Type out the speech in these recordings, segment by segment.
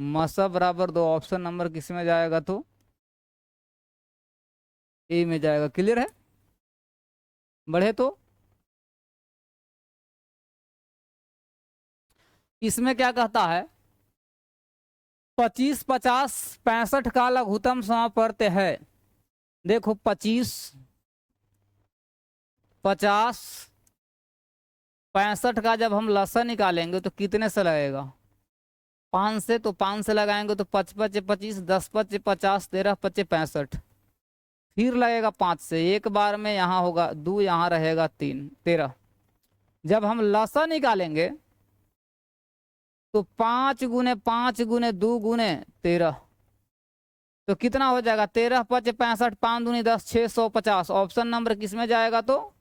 मसा बराबर 2, option number किस में जाएगा तो ए में जाएगा। क्लियर है? बढ़े तो इसमें क्या कहता है, 25, 50, 65 का लघुत्तम समापर्त है। देखो 25, 50, 65 का जब हम लसा निकालेंगे तो कितने से लगेगा, 5 से। तो 5 से लगाएंगे तो 5 5 25, 10 5 50, 13 5 65, फिर लगेगा 5 से। एक बार में यहाँ होगा 2, यहाँ रहेगा 3, 13। जब हम लसा निकालेंगे तो 5 गुने 5 गुने 2 गुने 13, तो कितना हो जाएगा, 13 5 65, 5 दूनी 10, 650। ऑप्शन नंबर किस में जाएगा तो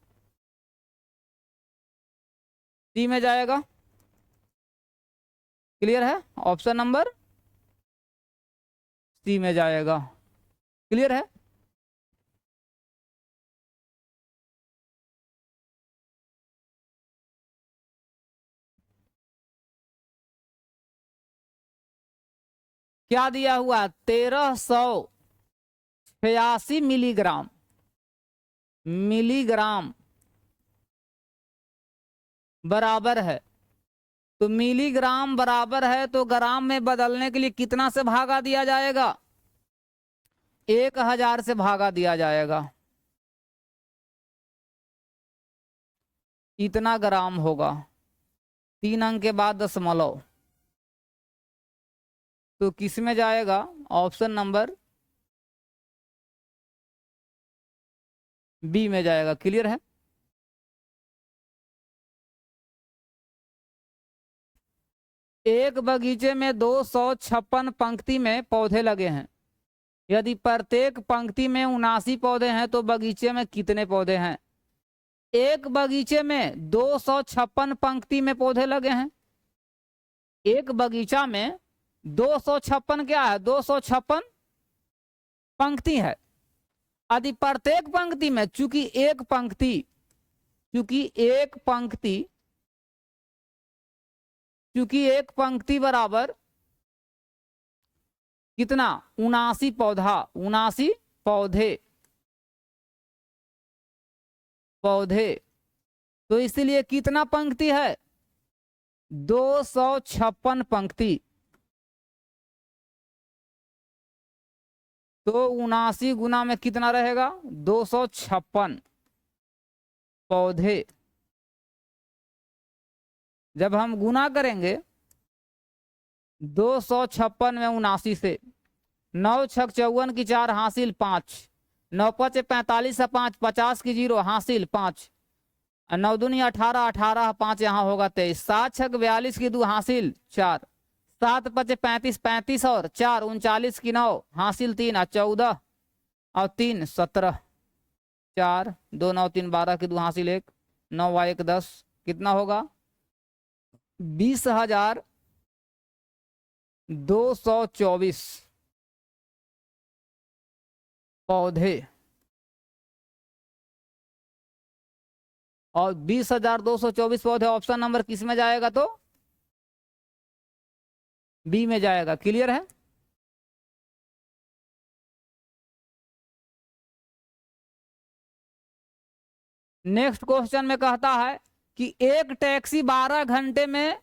सी में जाएगा। क्लियर है? ऑप्शन नंबर सी में जाएगा। क्लियर है? क्या दिया हुआ, 1386 मिलीग्राम। मिलीग्राम बराबर है, तो मिलीग्राम बराबर है तो ग्राम में बदलने के लिए कितना से भागा दिया जाएगा, 1000 से भागा दिया जाएगा। इतना ग्राम होगा, 3 अंक के बाद दशमलव, तो किस में जाएगा, ऑप्शन नंबर बी में जाएगा। क्लियर है? एक बगीचे में 256 पंक्ति में पौधे लगे हैं। यदि प्रत्येक पंक्ति में 79 पौधे हैं तो बगीचे में कितने पौधे हैं। एक बगीचे में 256 पंक्ति में पौधे लगे हैं। एक बगीचा में 256 क्या है, 256 पंक्ति है। यदि प्रत्येक पंक्ति में, चूंकि एक पंक्ति बराबर कितना, 79 पौधा, 79 पौधे, तो इसलिए कितना पंक्ति है, 256 पंक्ति। तो 79 गुना में कितना रहेगा, 256 पौधे। जब हम गुना करेंगे 256 में 79 से, 9 छक 54 की 4 हासिल 5, 9 5 45 5, 50 की 0 हासिल 5, 9 दूनी 18, 18 5 यहाँ होगा 23, 7 छक 42 की 2 हासिल 4, 7 5 35, 35 और 4 39 की 9 हासिल 3, 14 और 3 17, 4 2 9 3 12 की 2 हासिल 1, 9 1 10, कितना होगा, 20,224 पौधे। और 20,224 पौधे ऑप्शन नंबर किस में जाएगा तो बी में जाएगा। क्लियर है? नेक्स्ट क्वेश्चन में कहता है कि एक टैक्सी 12 घंटे में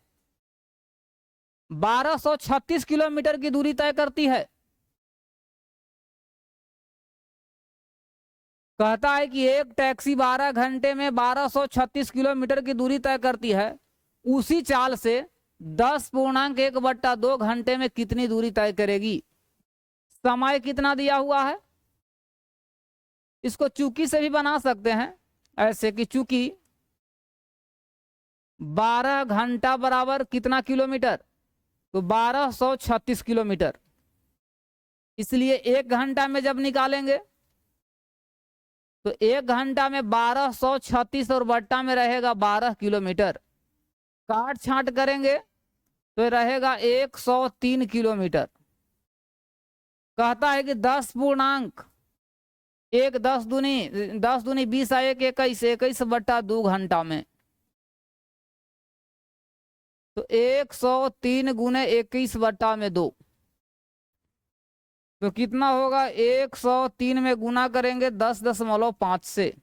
1236 किलोमीटर की दूरी तय करती है। कहता है कि एक टैक्सी 12 घंटे में 1236 किलोमीटर की दूरी तय करती है, उसी चाल से 10.1/2 घंटे में कितनी दूरी तय करेगी। समय कितना दिया हुआ है, इसको चूकी से भी बना सकते हैं, ऐसे कि चूकी 12 घंटा बराबर कितना किलोमीटर, तो 1236 किलोमीटर। इसलिए 1 घंटा में जब निकालेंगे तो 1 घंटा में 1236 और बट्टा में रहेगा 12 किलोमीटर, काट छांट करेंगे तो रहेगा 103 किलोमीटर। कहता है कि 10 पूर्णांक 1 10 दूनी 20 1 21 21/2 घंटा में, तो 103 गुने 21/2 तो कितना होगा, 103 में गुना करेंगे 10.5 से,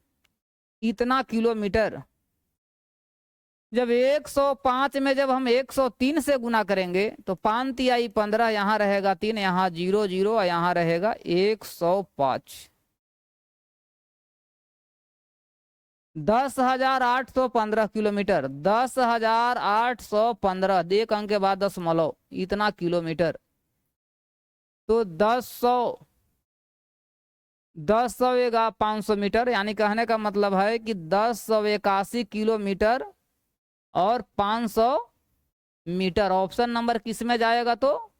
इतना किलोमीटर। जब 105 में जब हम 103 से गुना करेंगे तो 5 तिहाई 15, यहाँ रहेगा 3, यहाँ 0 0, यहाँ रहेगा 105। 10,815 किलोमीटर, 10,815, 1 अंक के बाद दशमलव, इतना किलोमीटर। तो 10 500 मीटर, यानी कहने का मतलब है कि 1081 किलोमीटर और 500 मीटर। ऑप्शन नंबर किस में जाएगा, तो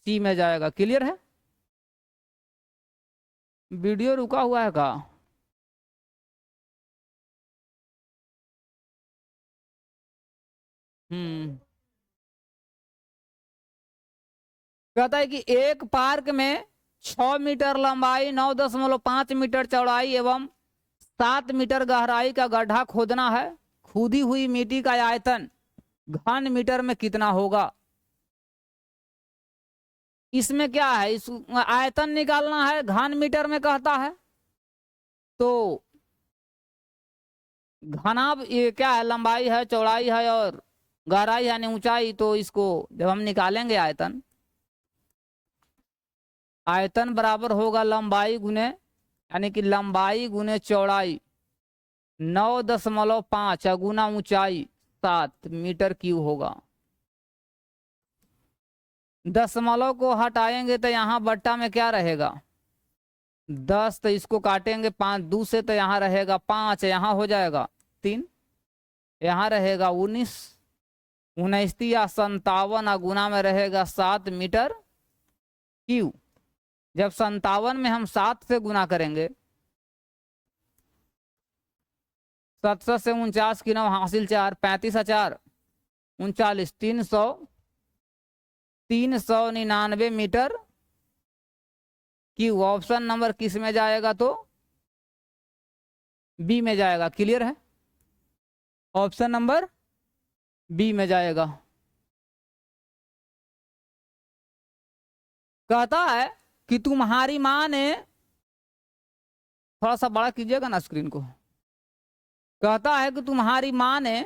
सी में जाएगा। क्लियर है? वीडियो रुका हुआ है का? कहता है कि एक पार्क में 6 मीटर लंबाई, 9.5 मीटर चौड़ाई एवं 7 मीटर गहराई का गड्ढा खोदना है। खुदी हुई मिट्टी का आयतन घन मीटर में कितना होगा? इसमें क्या है, इस आयतन निकालना है, घन मीटर में कहता है। तो घनाभ ये क्या है, लंबाई है, चौड़ाई है और गहराई यानी ऊंचाई। तो इसको जब हम निकालेंगे आयतन, आयतन बराबर होगा लंबाई गुने, यानी कि लंबाई गुने चौड़ाई 9.5 गुना ऊंचाई 7 मीटर क्यूब होगा। दशमलव को हटाएंगे तो यहाँ बट्टा में क्या रहेगा, 10, तो इसको काटेंगे 5 2 से, तो यहाँ रहेगा 5, यहाँ हो जाएगा 3, यहाँ रहेगा 19, 19 या 57 गुना में रहेगा 7 मीटर क्यूब। जब 57 में हम 7 से गुना करेंगे, 700 से 49 की 9 हासिल 4, 35 4 39, 399 मीटर क्यूब। ऑप्शन नंबर किस में जाएगा, तो बी में जाएगा। क्लियर है? ऑप्शन नंबर बी में जाएगा। कहता है कि तुम्हारी माँ ने, थोड़ा सा बड़ा कीजिएगा ना स्क्रीन को। कहता है कि तुम्हारी माँ ने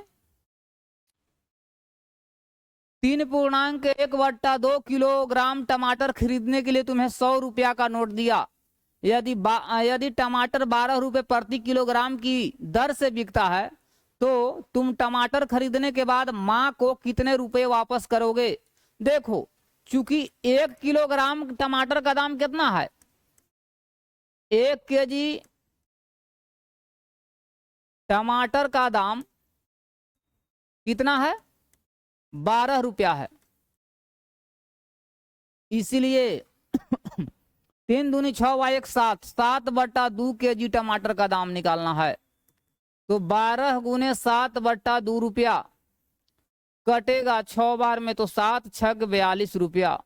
3.1/2 किलोग्राम टमाटर खरीदने के लिए तुम्हें 100 रुपया का नोट दिया। यदि टमाटर 12 रुपए प्रति किलोग्राम की दर से बिकता है तो तुम टमाटर खरीदने के बाद माँ को कितने रुपए वापस करोगे? देखो, चूंकि 1 किलोग्राम टमाटर का दाम कितना है, 1 केजी टमाटर का दाम कितना है, 12 रुपया है। इसलिए 3 दूनी 6 व 1 7, 7/2 केजी टमाटर का दाम निकालना है। तो 12 गुने 7/2 रुपया कटेगा 6 बार में, तो 7 छक 42 रुपया।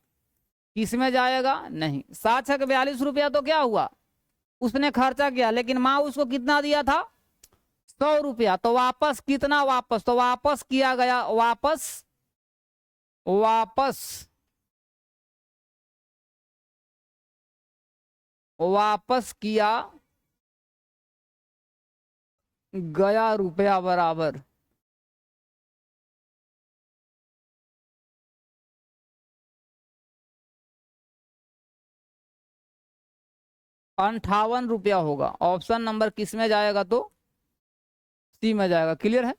किसमें जाएगा? नहीं, 7 छक 42 रुपया तो क्या हुआ, उसने खर्चा किया, लेकिन माँ उसको कितना दिया था, 100 रुपया। तो वापस कितना, वापस तो वापस किया गया, वापस किया गया रुपया बराबर 58 रुपया होगा। ऑप्शन नंबर किस में जाएगा, तो सी में जाएगा। क्लियर है?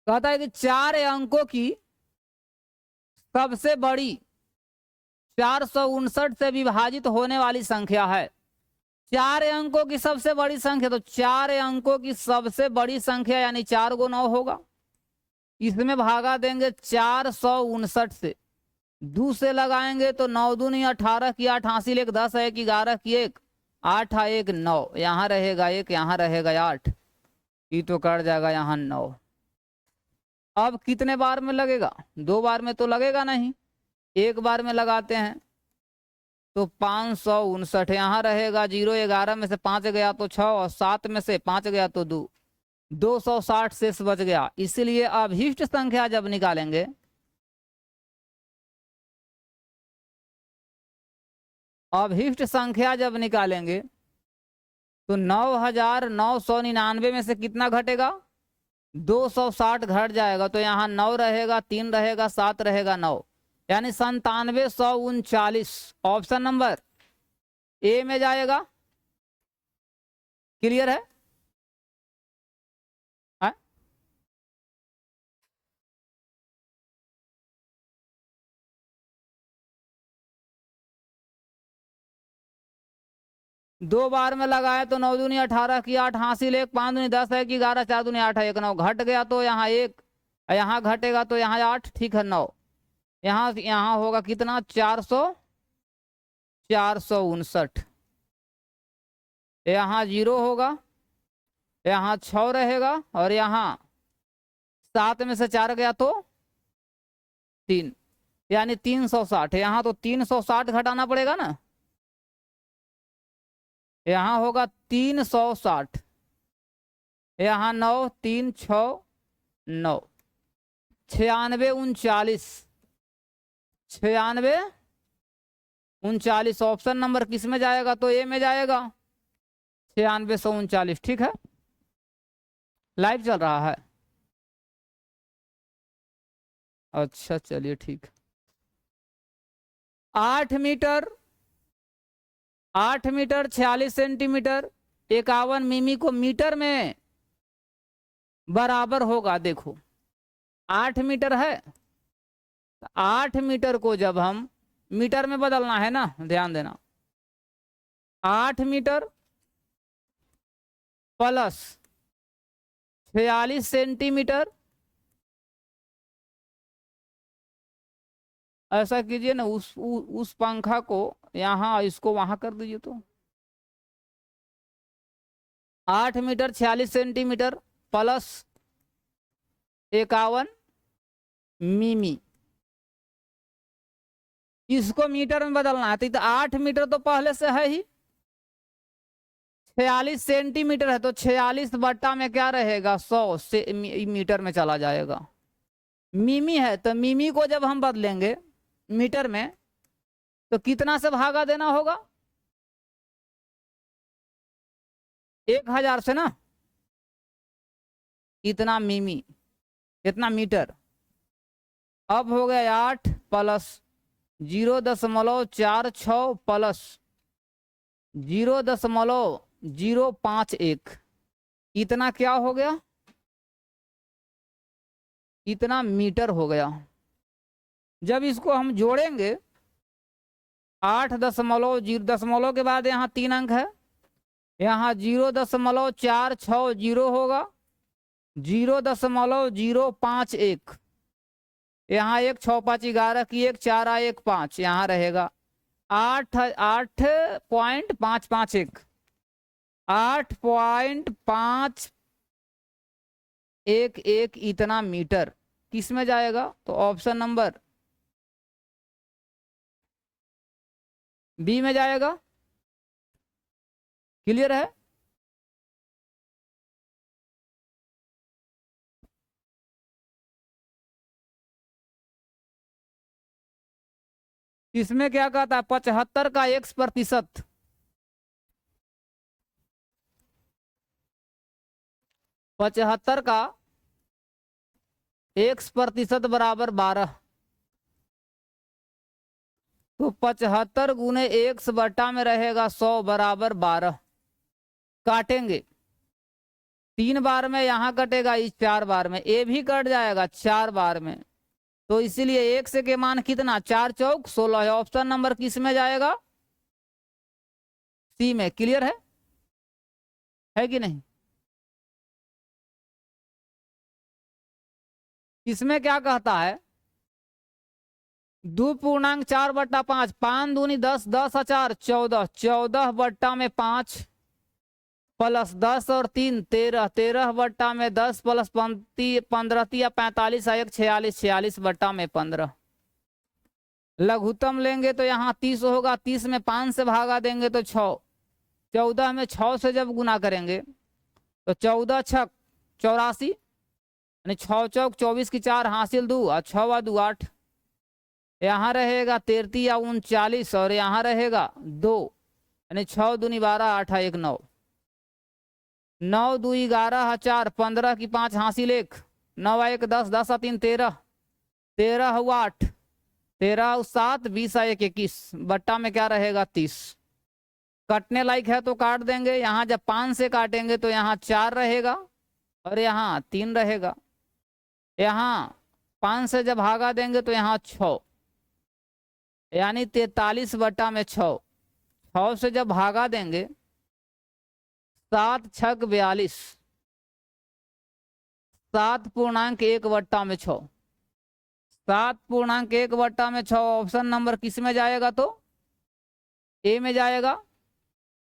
कहता है कि 4 अंकों की सबसे बड़ी 459 से विभाजित होने वाली संख्या है। 4 अंकों की सबसे बड़ी संख्या, तो 4 अंकों की सबसे बड़ी संख्या यानी 4 को 9 होगा। इसमें भागा देंगे 459 से, 2 से लगाएंगे तो 9 दूनी 18 की 8 हासिल 1, 10 है कि 11 की 1, 8 1 9, यहाँ रहेगा 1, यहाँ रहेगा 8, ये तो कट जाएगा यहाँ 9। अब कितने बार में लगेगा, 2 बार में तो लगेगा नहीं, 1 बार में लगाते हैं। तो 559 यहाँ रहेगा 0, 11 में से 5 गया तो 6 और 7 में से 5 गया तो 2, 260 शेष बच गया। इसीलिए अभीष्ट संख्या जब निकालेंगे, अभीष्ट संख्या जब निकालेंगे तो 9999 में से कितना घटेगा? 260 घट जाएगा। तो यहाँ 9 रहेगा, 3 रहेगा, 7 रहेगा, 9, यानी 9739। ऑप्शन नंबर ए में जाएगा। क्लियर है? हाँ? दो बार में लगाए तो 9 दूनी 18 की 8 हासिल, 1 5 दूनी 10 है कि 11 4 दूनी 8 है 1 9 घट गया तो यहाँ 1, यहाँ घटेगा तो यहाँ 8, ठीक है 9। यहाँ होगा कितना? 459। यहाँ 0 होगा, यहाँ 6 रहेगा और यहाँ 7 में से 4 गया तो 3, यानी 360। यहाँ तो 360 घटाना पड़ेगा ना, यहाँ होगा 360, यहाँ 9 3 6 9, 96 39 39। ऑप्शन नंबर किस में जाएगा? तो ए में जाएगा, 9639। ठीक है, लाइव चल रहा है। अच्छा चलिए ठीक। 8 मीटर 46 सेंटीमीटर 51 मिमी को मीटर में बराबर होगा। देखो 8 मीटर है, 8 मीटर को जब हम मीटर में बदलना है ना, ध्यान देना, 8 मीटर प्लस 46 सेंटीमीटर, ऐसा कीजिए ना, उस पंखा को यहाँ, इसको वहां कर दीजिए। तो 8 मीटर 46 सेंटीमीटर प्लस 51 मिमी, इसको मीटर में बदलना है। तो 8 मीटर तो पहले से है ही, 46 सेंटीमीटर है तो 46 बट्टा में क्या रहेगा? 100 से मीटर में चला जाएगा। मिमी है तो मिमी को जब हम बदलेंगे मीटर में तो कितना से भागा देना होगा? 1000 से ना। इतना मिमी, इतना मीटर। अब हो गया 8 प्लस 0.46 प्लस 0.051, इतना क्या हो गया? इतना मीटर हो गया। जब इसको हम जोड़ेंगे 8 के बाद यहाँ 3 अंक है, यहाँ 0.460 होगा, 0.051, यहाँ 1 6 5 11 की 1 4 1 5, यहाँ रहेगा 8.551, 8.511, इतना मीटर किस में जाएगा? तो ऑप्शन नंबर बी में जाएगा। क्लियर है? इसमें क्या कहता है? 75 का x%, 75 का x% बराबर 12। तो 75 गुने x बटा में रहेगा 100 बराबर 12। काटेंगे 3 बार में, यहाँ कटेगा इस 4 बार में, ए भी कट जाएगा 4 बार में। तो इसीलिए x के मान कितना? 4 चौक 16 है। ऑप्शन नंबर किस में जाएगा? सी में। क्लियर है कि नहीं? इसमें क्या कहता है? 2.4/5, 5 दूनी 10, 10 4 14, 14 बट्टा में 5 प्लस 10 और 3 13, 13 बट्टा में 10 प्लस 15 या 45 1 46, 46 बट्टा में 15। लघुत्तम लेंगे तो यहाँ 30 होगा, 30 में 5 से भागा देंगे तो 6, 14 में 6 से जब गुना करेंगे तो 14 छक 84, यानी 6 चौक 24 की 4 हासिल 2 और 6 वा 2 8। यहाँ रहेगा 33 या 39 और यहाँ रहेगा 2, यानी 6 दूनी 12 8 1 9। 9 2 11 4 15 की 5 हासिल 1, 9 1 10 10 3 13, 13 हुआ 8, 13 7 20 1 21, बट्टा में क्या रहेगा 30। कटने लायक है तो काट देंगे। यहाँ जब 5 से काटेंगे तो यहाँ 4 रहेगा और यहाँ 3 रहेगा। यहाँ 5 से जब भागा देंगे तो यहाँ 6, यानी 43 बट्टा में 6। 6 से जब भागा देंगे 7 6 42, 7.1 बट्टा में 6, 7.1 बट्टा में 6। ऑप्शन नंबर किस में जाएगा? तो ए में जाएगा।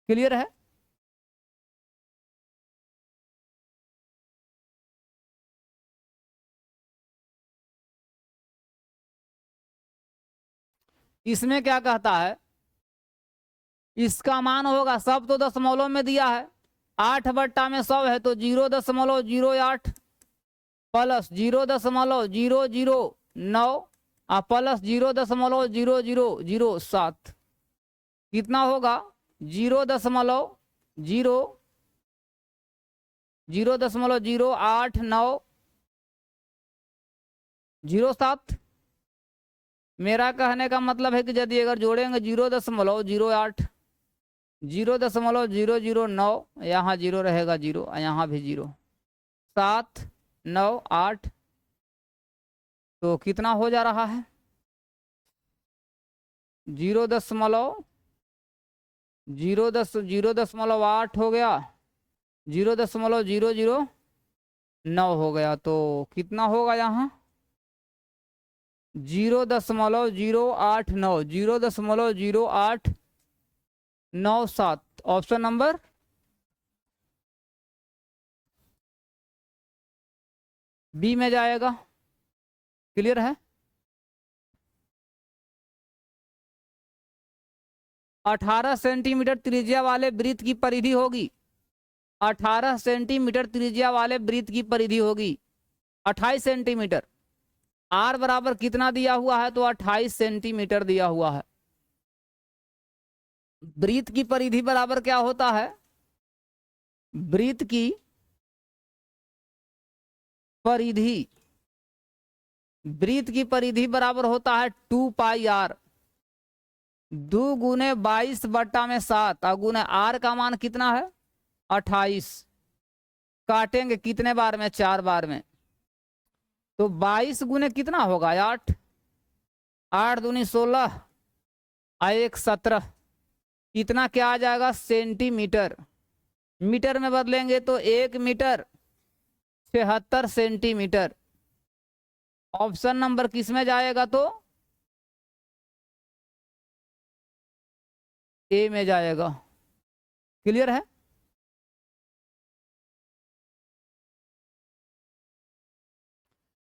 क्लियर है? इसमें क्या कहता है, इसका मान होगा, सब तो दशमलव में दिया है, 8 बट्टा में 100 है तो 0.08 प्लस 0.009 प्लस 0.0007, कितना होगा? 0.08907। मेरा कहने का मतलब है कि यदि अगर जोड़ेंगे 0.08, 0.009, यहाँ 0 रहेगा 0, यहाँ भी 0, 7 9 8, तो कितना हो जा रहा है? 0.08 हो गया, 0.009 हो गया, तो कितना होगा यहाँ? 0.089, 0.0897। ऑप्शन नंबर बी में जाएगा। क्लियर है? 18 सेंटीमीटर त्रिज्या वाले वृत्त की परिधि होगी, 18 सेंटीमीटर त्रिज्या वाले वृत्त की परिधि होगी 28 सेंटीमीटर। आर बराबर कितना दिया हुआ है? तो 28 सेंटीमीटर दिया हुआ है। वृत्त की परिधि बराबर क्या होता है? वृत्त की परिधि, वृत्त की परिधि बराबर होता है 2 पाई आर, 2 गुने 22 बट्टा में 7 और गुने आर का मान कितना है? 28। काटेंगे कितने बार में? 4 बार में, तो 22 गुने कितना होगा? 8, 8 दूनी 16 और 1 17, इतना क्या आ जाएगा? सेंटीमीटर। मीटर में बदलेंगे तो 1 मीटर 76 सेंटीमीटर। ऑप्शन नंबर किस में जाएगा? तो ए में जाएगा। क्लियर है?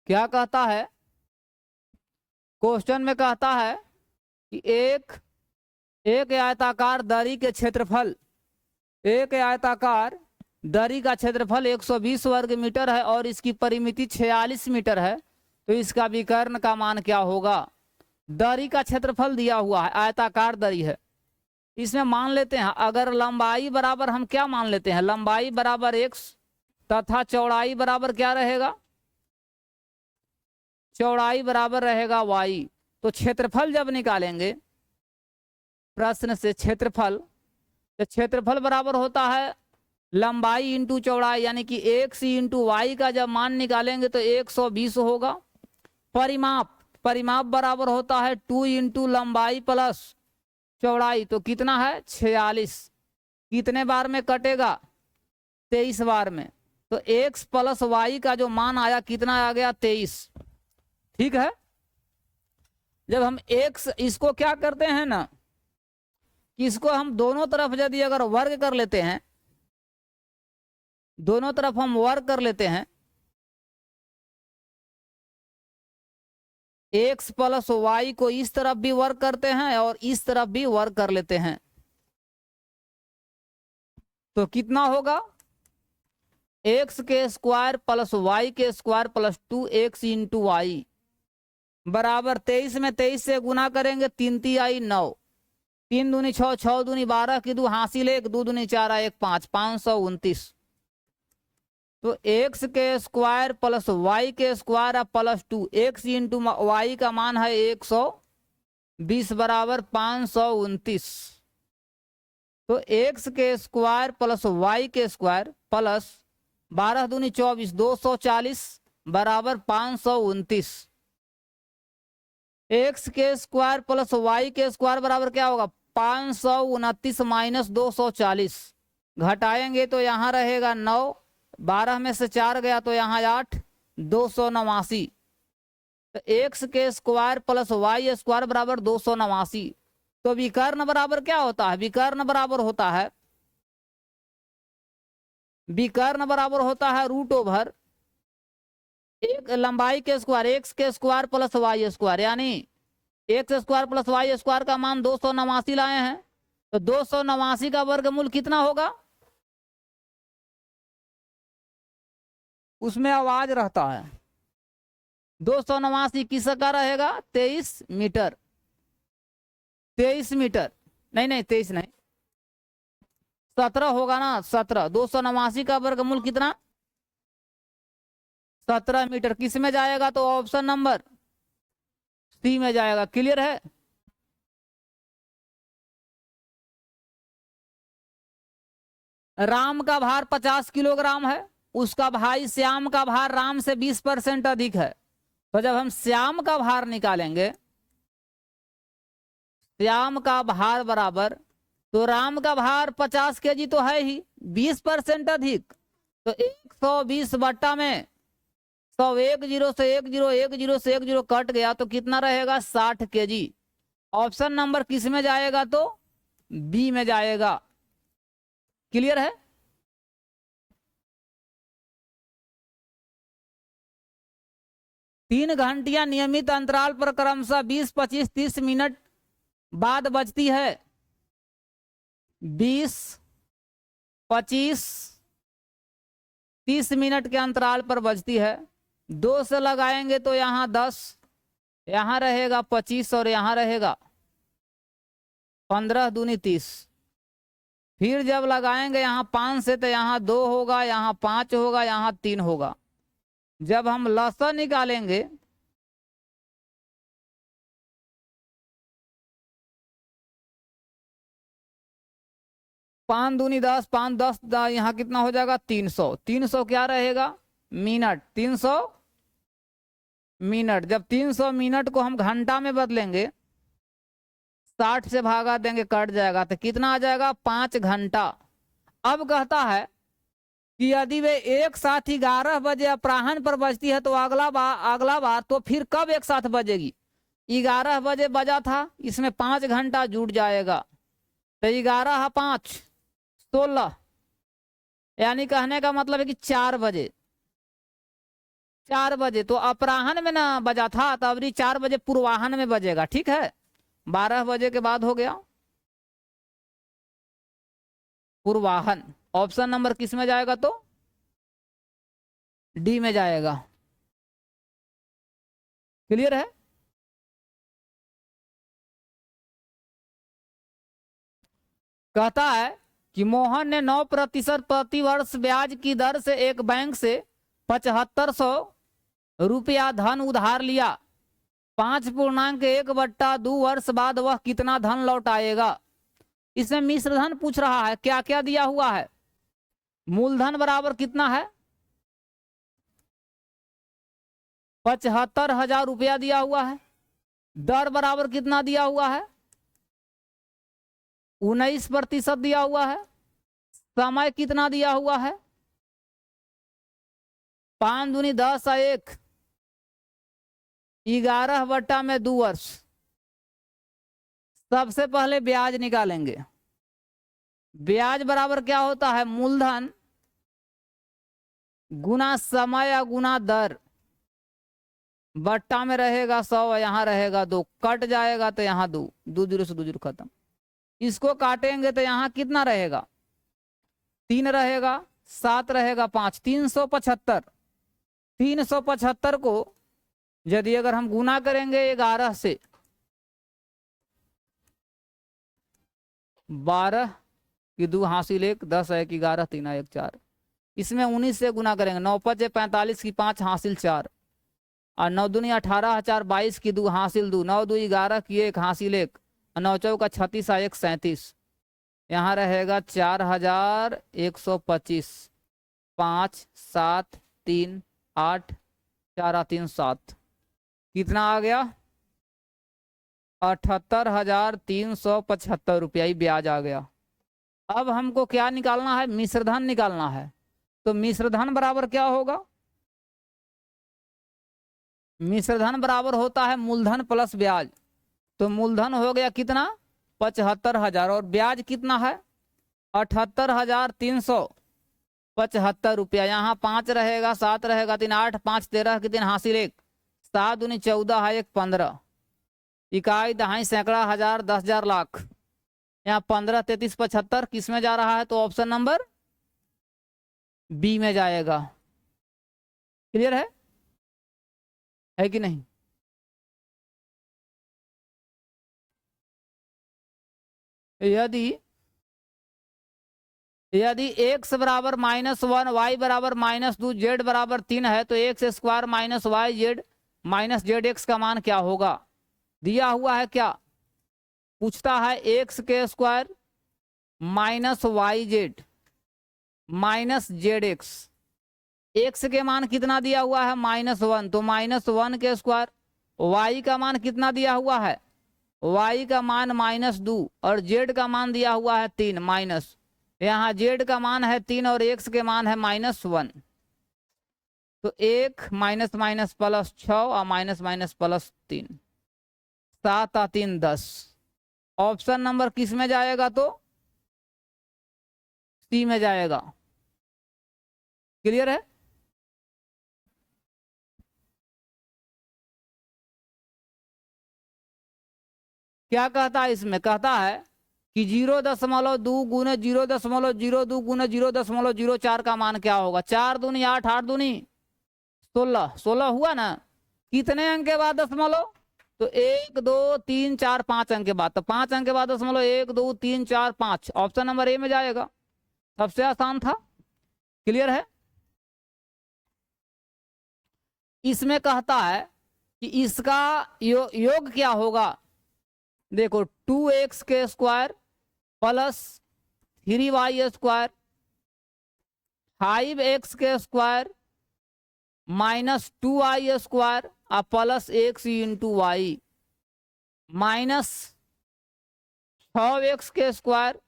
क्या कहता है क्वेश्चन में? कहता है कि एक आयताकार दरी के क्षेत्रफल, एक आयताकार दरी का क्षेत्रफल 120 वर्ग मीटर है और इसकी परिमिति 46 मीटर है, तो इसका विकर्ण का मान क्या होगा? दरी का क्षेत्रफल दिया हुआ है, आयताकार दरी है। इसमें मान लेते हैं, अगर लंबाई बराबर, हम क्या मान लेते हैं? लंबाई बराबर x तथा चौड़ाई बराबर क्या रहेगा? चौड़ाई बराबर रहेगा y। तो क्षेत्रफल जब निकालेंगे प्रश्न से, क्षेत्रफल, तो क्षेत्रफल बराबर होता है लंबाई इंटू चौड़ाई, यानी कि x इंटू वाई का जब मान निकालेंगे तो 120 होगा। परिमाप बराबर होता है 2 इंटू लंबाई प्लस चौड़ाई, तो कितना है? 46। कितने बार में कटेगा? 23 बार में। तो x प्लस वाई का जो मान आया कितना आ गया? 23। ठीक है? जब हम x, इसको क्या करते हैं ना, कि इसको हम दोनों तरफ यदि अगर वर्ग कर लेते हैं, दोनों तरफ हम वर्ग कर लेते हैं, x प्लस वाई को इस तरफ भी वर्ग करते हैं और इस तरफ भी वर्ग कर लेते हैं, तो कितना होगा? एक्स के स्क्वायर प्लस वाई के square plus 2x into y बराबर 23 में 23 से गुना करेंगे, 3 3 आई 9, 3 दूनी 6, 6 दूनी 12 की 2 हासिल 1, 2 दूनी 4 1 5, 529। तो एक्स के स्क्वायर प्लस वाई के square plus 2 x into y का मान है 120 बराबर 529। तो एक्स के स्क्वायर प्लस वाई के स्क्वायर प्लस 12 दूनी 24, 240 बराबर 529। एक्स के स्क्वायर प्लस वाई के स्क्वायर बराबर क्या होगा 529 माइनस 240, घटाएंगे तो यहाँ रहेगा 9, 12 में से 4 गया तो यहाँ 8, 289। तो एक्स के स्क्वायर प्लस वाई स्क्वायर बराबर 289। तो विकर्ण बराबर क्या होता है, विकर्ण बराबर होता है, विकर्ण बराबर होता है रूट ओवर एक लंबाई के स्क्वायर एक्स के स्क्वायर प्लस वाई स्क्वायर, यानी x square plus y square का मान 289 लाए हैं, तो 289 का वर्गमूल कितना होगा, उसमें आवाज रहता है, 289 किसका रहेगा 23 मीटर, 23 मीटर नहीं नहीं 23 नहीं 17 होगा ना, 17, 289 का वर्गमूल कितना 17 मीटर। किस में जाएगा तो ऑप्शन नंबर सी में जाएगा। क्लियर है। राम का भार 50 किलोग्राम है, उसका भाई श्याम का भार राम से 20% अधिक है। तो जब हम श्याम का भार निकालेंगे, श्याम का भार बराबर, तो राम का भार 50 केजी तो है ही, 20% अधिक, तो 120 बट्टा में 100, 1 0 से 1 0, 1 0 से 1 0 कट गया तो कितना रहेगा 60 केजी। ऑप्शन नंबर किस में जाएगा तो बी में जाएगा। क्लियर है। तीन घंटियां नियमित अंतराल पर क्रमशः 20, 25, 30 मिनट बाद बजती है। 20, 25, 30 मिनट के अंतराल पर बजती है। 2 से लगाएंगे तो यहाँ 10, यहाँ रहेगा 25 और यहाँ रहेगा 15 दूनी 30। फिर जब लगाएंगे यहाँ 5 से तो यहाँ 2 होगा, यहाँ 5 होगा, यहाँ 3 होगा। जब हम लसन निकालेंगे पाँच दूनी 10, 5 10, यहाँ कितना हो जाएगा 300। 300 क्या रहेगा मिनट, 300 मिनट। जब 300 मिनट को हम घंटा में बदलेंगे, 60 से भागा देंगे कट जाएगा, तो कितना आ जाएगा 5 घंटा। अब कहता है कि यदि वे एक साथ 11 बजे अपराह्न पर बजती है तो अगला बार तो फिर कब एक साथ बजेगी। 11 बजे बजा था, इसमें 5 घंटा जुड़ जाएगा, तो 11 5 16, यानी कहने का मतलब है कि 4 बजे, 4 बजे तो अपराह्न में ना बजा था, तो अभी 4 बजे पूर्वाह्न में बजेगा। ठीक है, 12 बजे के बाद हो गया पूर्वाह्न। ऑप्शन नंबर किस में जाएगा तो डी में जाएगा। क्लियर है। कहता है कि मोहन ने 9% प्रति वर्ष ब्याज की दर से एक बैंक से 7500 रुपया धन उधार लिया। 5.1/2 वर्ष बाद वह कितना धन लौटाएगा। इसमें मिश्र धन पूछ रहा है, क्या क्या दिया हुआ है। मूलधन बराबर कितना है 75,000 रुपया दिया हुआ है। दर बराबर कितना दिया हुआ है 19% दिया हुआ है। समय कितना दिया हुआ है 5 दूनी 10 और 1, 11/2 वर्ष। सबसे पहले ब्याज निकालेंगे। ब्याज बराबर क्या होता है मूलधन गुना समय या गुना दर, बट्टा में रहेगा 100, यहाँ रहेगा 2, कट जाएगा तो यहाँ 2, 2 0 से 2 0 खत्म। इसको काटेंगे तो यहाँ कितना रहेगा 3 रहेगा, 7 रहेगा 5, 375। 375 को यदि अगर हम गुना करेंगे 11 से, 12 की 2 हासिल 1, 10 है कि 11, 3 1 4, इसमें 19 से गुना करेंगे, 9 5 45 की 5 हासिल 4, और 9 दूनी 18, 4 22 की 2 हासिल 2, 9 2 11 की 1 हासिल 1, 9 चौका 36 1 37, यहाँ रहेगा 4125। 5 7 3 8, 4 3 7, कितना आ गया? 78,375 रुपया ही ब्याज आ गया। अब हमको क्या निकालना है? मिश्रधन निकालना है। तो मिश्रधन बराबर क्या होगा? मिश्रधन बराबर होता है मूलधन प्लस ब्याज। तो मूलधन हो गया कितना? 75,000, और ब्याज कितना है? 78,375 रुपया। यहाँ 5 रहेगा, 7 रहेगा, 3 8, 5 13 की 3 हासिल 1, 7 दूनी 14 है 1 15, इकाई दहाई सैकड़ा हजार 10,000 लाख। यहाँ 15 33 75 किस में जा रहा है? तो ऑप्शन नंबर बी में जाएगा। क्लियर है कि नहीं? यदि यदि x बराबर -1, y बराबर -2, z बराबर 3 है, तो x square minus y z minus z x का मान क्या होगा? दिया हुआ है क्या? पूछता है एक्स के square minus y z minus z x. X के मान कितना दिया हुआ है? -1, तो -1 के स्क्वायर। वाई का मान कितना दिया हुआ है? वाई का मान -2, और जेड का मान दिया हुआ है 3 माइनस, यहाँ जेड का मान है 3 और एक्स के मान है -1। तो 1 माइनस माइनस प्लस 6 और माइनस माइनस प्लस 3, 7 और 3 10। ऑप्शन नंबर किस में जाएगा? तो सी में जाएगा। क्लियर है? क्या कहता है इसमें? कहता है कि 0.2 गुने 0.02 गुने 0.04 का मान क्या होगा? 4 दूनी 8, 8 दूनी 16, 16 हुआ ना? कितने अंक के बाद दशमलव? तो 1 2 3 4 5 अंक के बाद, तो 5 अंक के बाद दशमलव 1 2 3 4 5, ऑप्शन नंबर ए में जाएगा। सबसे आसान था। क्लियर है? इसमें कहता है कि इसका योग क्या होगा? देखो 2x के square plus 3y square, 5x के स्क्वायर माइनस 2y स्क्वायर और plus x into y, minus 6x के square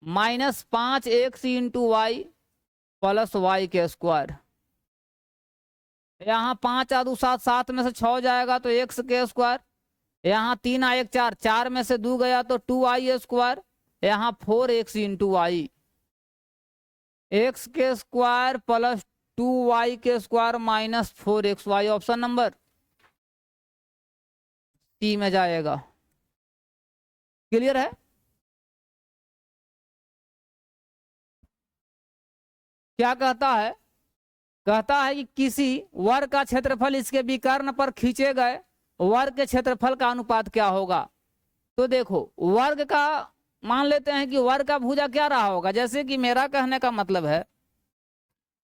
minus 5x into y plus y के स्क्वायर। यहाँ 5 आ 2 7, 7 में से 6 जाएगा तो x के स्क्वायर, यहाँ 3 आ 1 4, 4 में से 2 गया तो 2y स्क्वायर, यहाँ 4x इंटू वाई, एक्स के स्क्वायर प्लस 2y के square minus 4xy, option number C में जाएगा। क्लियर है? क्या कहता है? कहता है कि किसी वर्ग का क्षेत्रफल इसके विकर्ण पर खींचे गए वर्ग के क्षेत्रफल का अनुपात क्या होगा? तो देखो वर्ग का मान लेते हैं कि वर्ग का भुजा क्या रहा होगा। जैसे कि मेरा कहने का मतलब है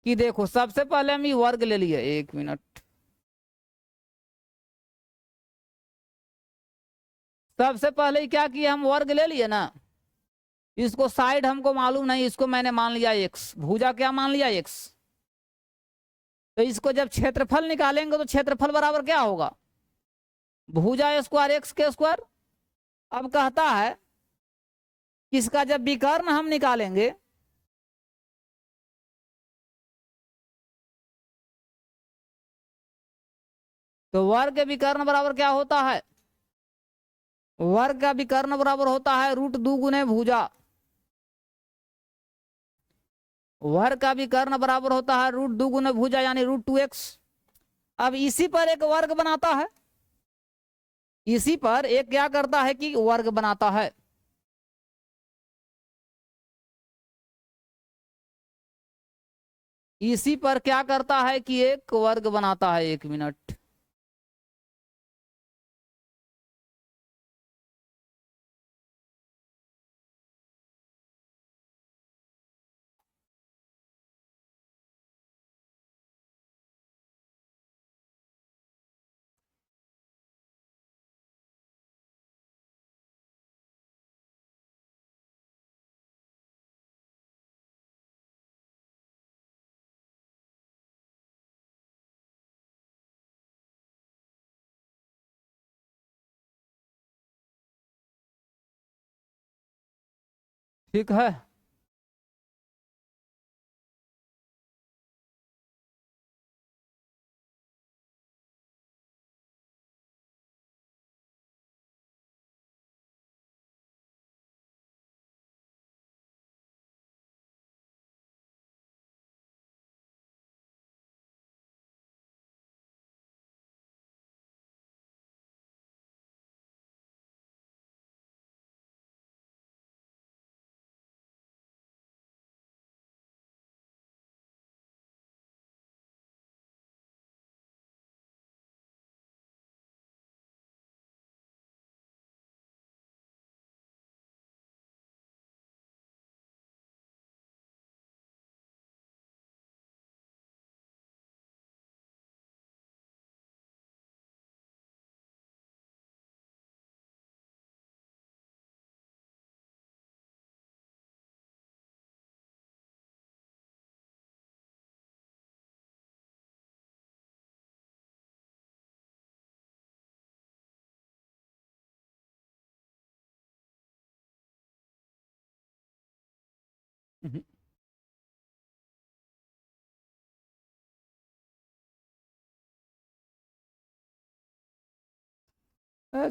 कि देखो सबसे पहले हम ये वर्ग ले लिए, 1 मिनट, सबसे पहले क्या किया? हम वर्ग ले लिए ना, इसको साइड हमको मालूम नहीं, इसको मैंने मान लिया x, भुजा क्या मान लिया? x। तो इसको जब क्षेत्रफल निकालेंगे तो क्षेत्रफल बराबर क्या होगा? भुजा स्क्वायर एक्स के स्क्वायर। अब कहता है इसका जब विकर्ण हम निकालेंगे तो वर्ग के विकर्ण बराबर क्या होता है? वर्ग का विकर्ण बराबर होता है √2 गुने भुजा। वर्ग का विकर्ण बराबर होता है √2 गुने भुजा यानी √2x। अब इसी पर एक वर्ग बनाता है, इसी पर एक क्या करता है कि वर्ग बनाता है। इसी पर क्या करता है कि एक वर्ग बनाता है। 1 मिनट। ठीक है।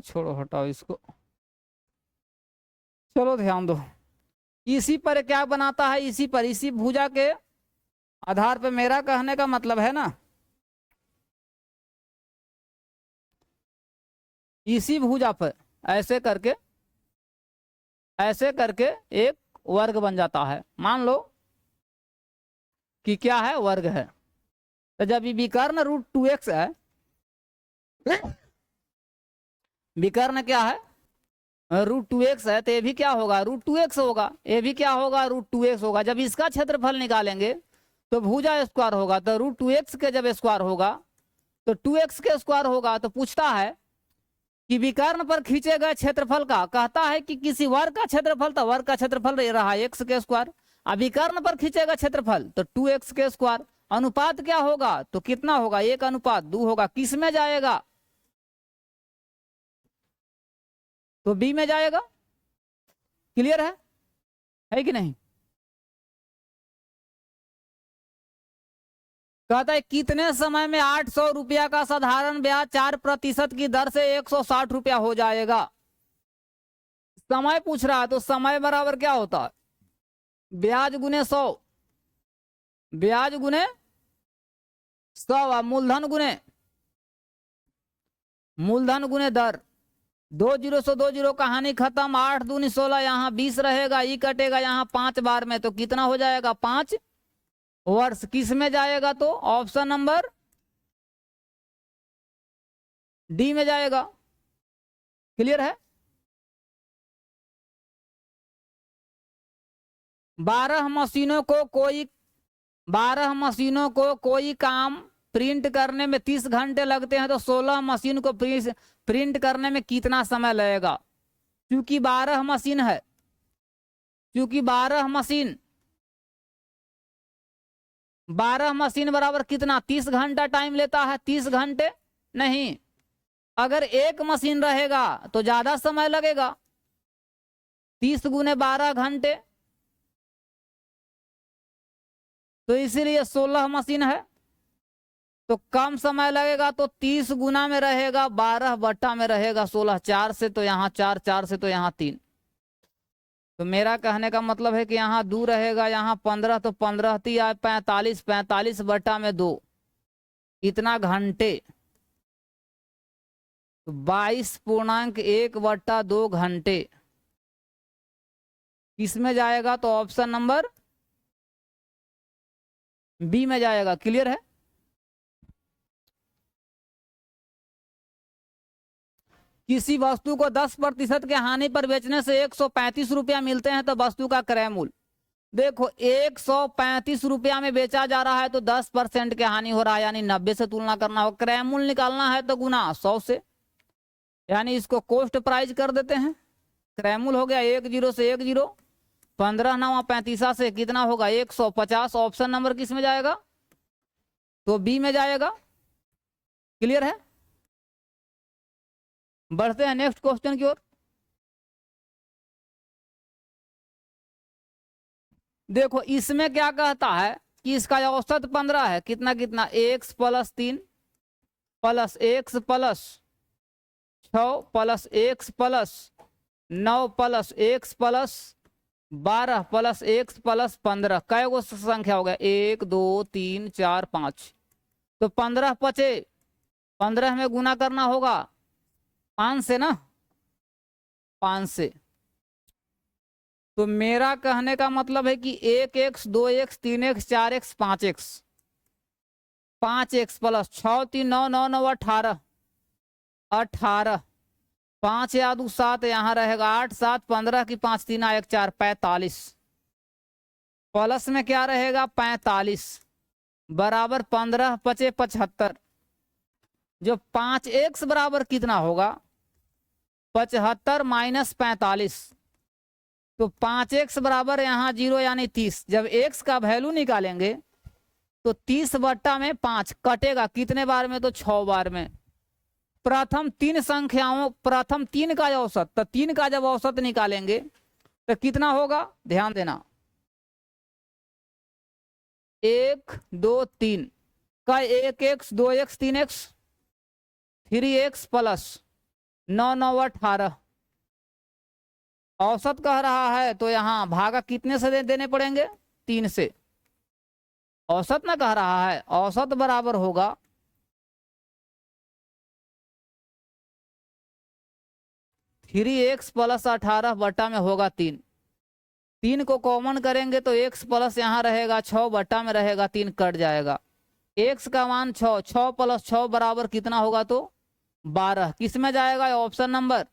छोड़ो, हटाओ इसको। चलो ध्यान दो। इसी पर क्या बनाता है, इसी पर, इसी भुजा के आधार पर, मेरा कहने का मतलब है ना, इसी भुजा पर ऐसे करके एक वर्ग बन जाता है। मान लो कि क्या है, वर्ग है। तो जब ये विकर्ण √2x है, विकर्ण क्या है, √2x है, तो ये भी क्या होगा, √2x होगा। ये भी क्या होगा, √2x होगा। जब इसका क्षेत्रफल निकालेंगे तो भुजा स्क्वायर होगा, तो √2x के जब स्क्वायर होगा तो 2x के स्क्वायर होगा। तो पूछता है कि विकर्ण पर खींचे गए क्षेत्रफल का, कहता है कि किसी वर्ग का क्षेत्रफल, तो वर्ग का क्षेत्रफल रहा x के स्क्वायर। अब विकर्ण पर खींचेगा क्षेत्रफल तो 2x के स्क्वायर। अनुपात क्या होगा, तो कितना होगा, 1:2 होगा। किस में जाएगा, तो b में जाएगा। क्लियर है कि नहीं। कहता है कितने समय में 800 रुपया का साधारण ब्याज 4% की दर से 160 रुपया हो जाएगा। समय पूछ रहा है, तो समय बराबर क्या होता है, ब्याज गुने 100, ब्याज गुने 100, मूलधन गुने दर। 2 जीरो से 2 जीरो, कहानी खत्म। 8 दूनी 16, यहाँ 20 रहेगा, ई कटेगा यहाँ 5 बार में, तो कितना हो जाएगा, 5 वर्ष। किस में जाएगा, तो ऑप्शन नंबर डी में जाएगा। क्लियर है। 12 मशीनों को कोई काम प्रिंट करने में 30 घंटे लगते हैं, तो 16 मशीन को प्रिंट करने में कितना समय लगेगा। क्योंकि 12 मशीन है, क्योंकि 12 मशीन बराबर कितना, 30 घंटा टाइम लेता है। 30 घंटे नहीं, अगर एक मशीन रहेगा तो ज्यादा समय लगेगा, 30 गुने 12 घंटे, तो इसीलिए 16 मशीन है तो कम समय लगेगा। तो 30 गुना में रहेगा, 12 बट्टा में रहेगा 16, 4 से तो यहाँ 4, 4 से तो यहाँ 3। तो मेरा कहने का मतलब है कि यहाँ 2 रहेगा, यहाँ 15, तो 15 3 45, 45 बट्टा में 2, इतना घंटे, तो 22.1/2 घंटे। किसमें जाएगा, तो ऑप्शन नंबर बी में जाएगा। क्लियर है? किसी वस्तु को 10% के हानि पर बेचने से 135 रुपया मिलते हैं तो वस्तु का क्रय मूल्य। देखो 135 रुपया में बेचा जा रहा है तो 10% के हानि हो रहा है, यानी 90 से तुलना करना हो। क्रय मूल्य निकालना है तो गुना 100 से, यानी इसको कॉस्ट प्राइस कर देते हैं। क्रय मूल्य हो गया 10 से 10, 15 9 35 से कितना होगा 150। ऑप्शन नंबर किस में जाएगा? तो बी में जाएगा। क्लियर है? बढ़ते हैं नेक्स्ट क्वेश्चन की ओर। देखो इसमें क्या कहता है कि इसका औसत 15 है। कितना कितना? x + 3 plus x plus 6 plus x plus 9 plus x plus 12 plus x plus 15। कै गो संख्या हो गया? 1 2 3 4 5। तो 15 बचे, 15 में गुना करना होगा 5 से ना, 5 से। तो मेरा कहने का मतलब है कि 1x 2x 3x 4x 5x, 5x plus 6 3 9 9 9 18, 18 5 या 2 7 यहाँ रहेगा 8 7 15 की 5 3 1 4 45। प्लस में क्या रहेगा? 45 बराबर 15 बचे 75। जो 5x बराबर कितना होगा? 75 माइनस 45। तो 5x बराबर यहाँ 0 यानी 30। जब x का वैल्यू निकालेंगे तो 30/5 कटेगा कितने बार में? तो 6 बार में। प्रथम 3 संख्याओं, प्रथम 3 का औसत, तो 3 का जब औसत निकालेंगे तो कितना होगा? ध्यान देना, 1 2 3 का 1x 2x 3x 3x plus 9 9 18। औसत कह रहा है तो यहाँ भागा कितने से देने पड़ेंगे? 3 से। औसत ना कह रहा है, औसत बराबर होगा 3x प्लस 18 बटा में होगा 3। 3 को कॉमन करेंगे तो x प्लस यहाँ रहेगा 6 बटा में रहेगा 3 कट जाएगा। x का मान 6, 6 प्लस 6 बराबर कितना होगा? तो 12। किस में जाएगा? ऑप्शन नंबर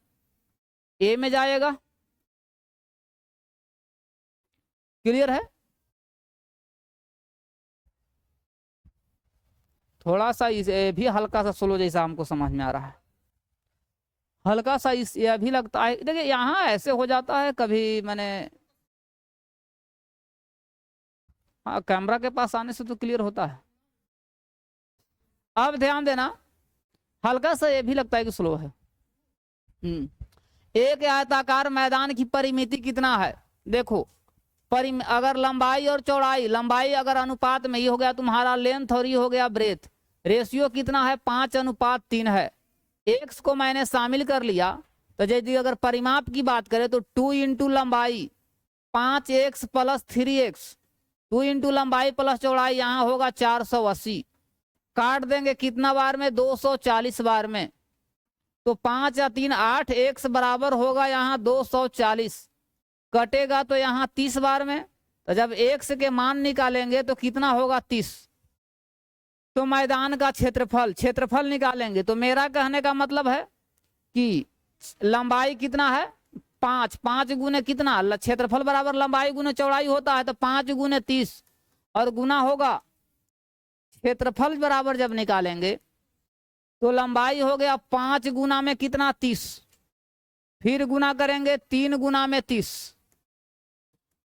ए में जाएगा। क्लियर है? थोड़ा सा इसे भी हल्का सा स्लो जैसा हमको समझ में आ रहा है, हल्का सा इस ये भी लगता है। देखिए यहाँ ऐसे हो जाता है कभी, मैंने हाँ कैमरा के पास आने से तो क्लियर होता है। अब ध्यान देना, हल्का सा ये भी लगता है कि स्लो है। एक आयताकार मैदान की परिमिति कितना है? देखो अगर लंबाई और चौड़ाई, लंबाई अगर अनुपात में, ये हो गया तुम्हारा लेंथ और ये हो गया ब्रेथ, रेशियो कितना है? 5:3 है। एक्स को मैंने शामिल कर लिया तो यदि अगर परिमाप की बात करें तो 2 इंटू लंबाई 5x प्लस 3x, 2 इंटू लंबाई प्लस चौड़ाई यहाँ होगा 480। काट देंगे कितना बार में? 240 बार में। तो 5 या 3 8, x बराबर होगा यहाँ 240। कटेगा तो यहाँ 30 बार में। तो जब x के मान निकालेंगे तो कितना होगा? 30। तो मैदान का क्षेत्रफल निकालेंगे। तो मेरा कहने का मतलब है कि लंबाई कितना है? 5, 5 गुने कितना? क्षेत्रफल बराबर लंबाई गुने चौड़ाई होता है, तो 5 गुने 30 और गुना होगा क्षेत्रफल बराबर जब निकालेंगे तो लंबाई हो गया 5 गुना में कितना? 30। फिर गुना करेंगे 3 गुना में 30,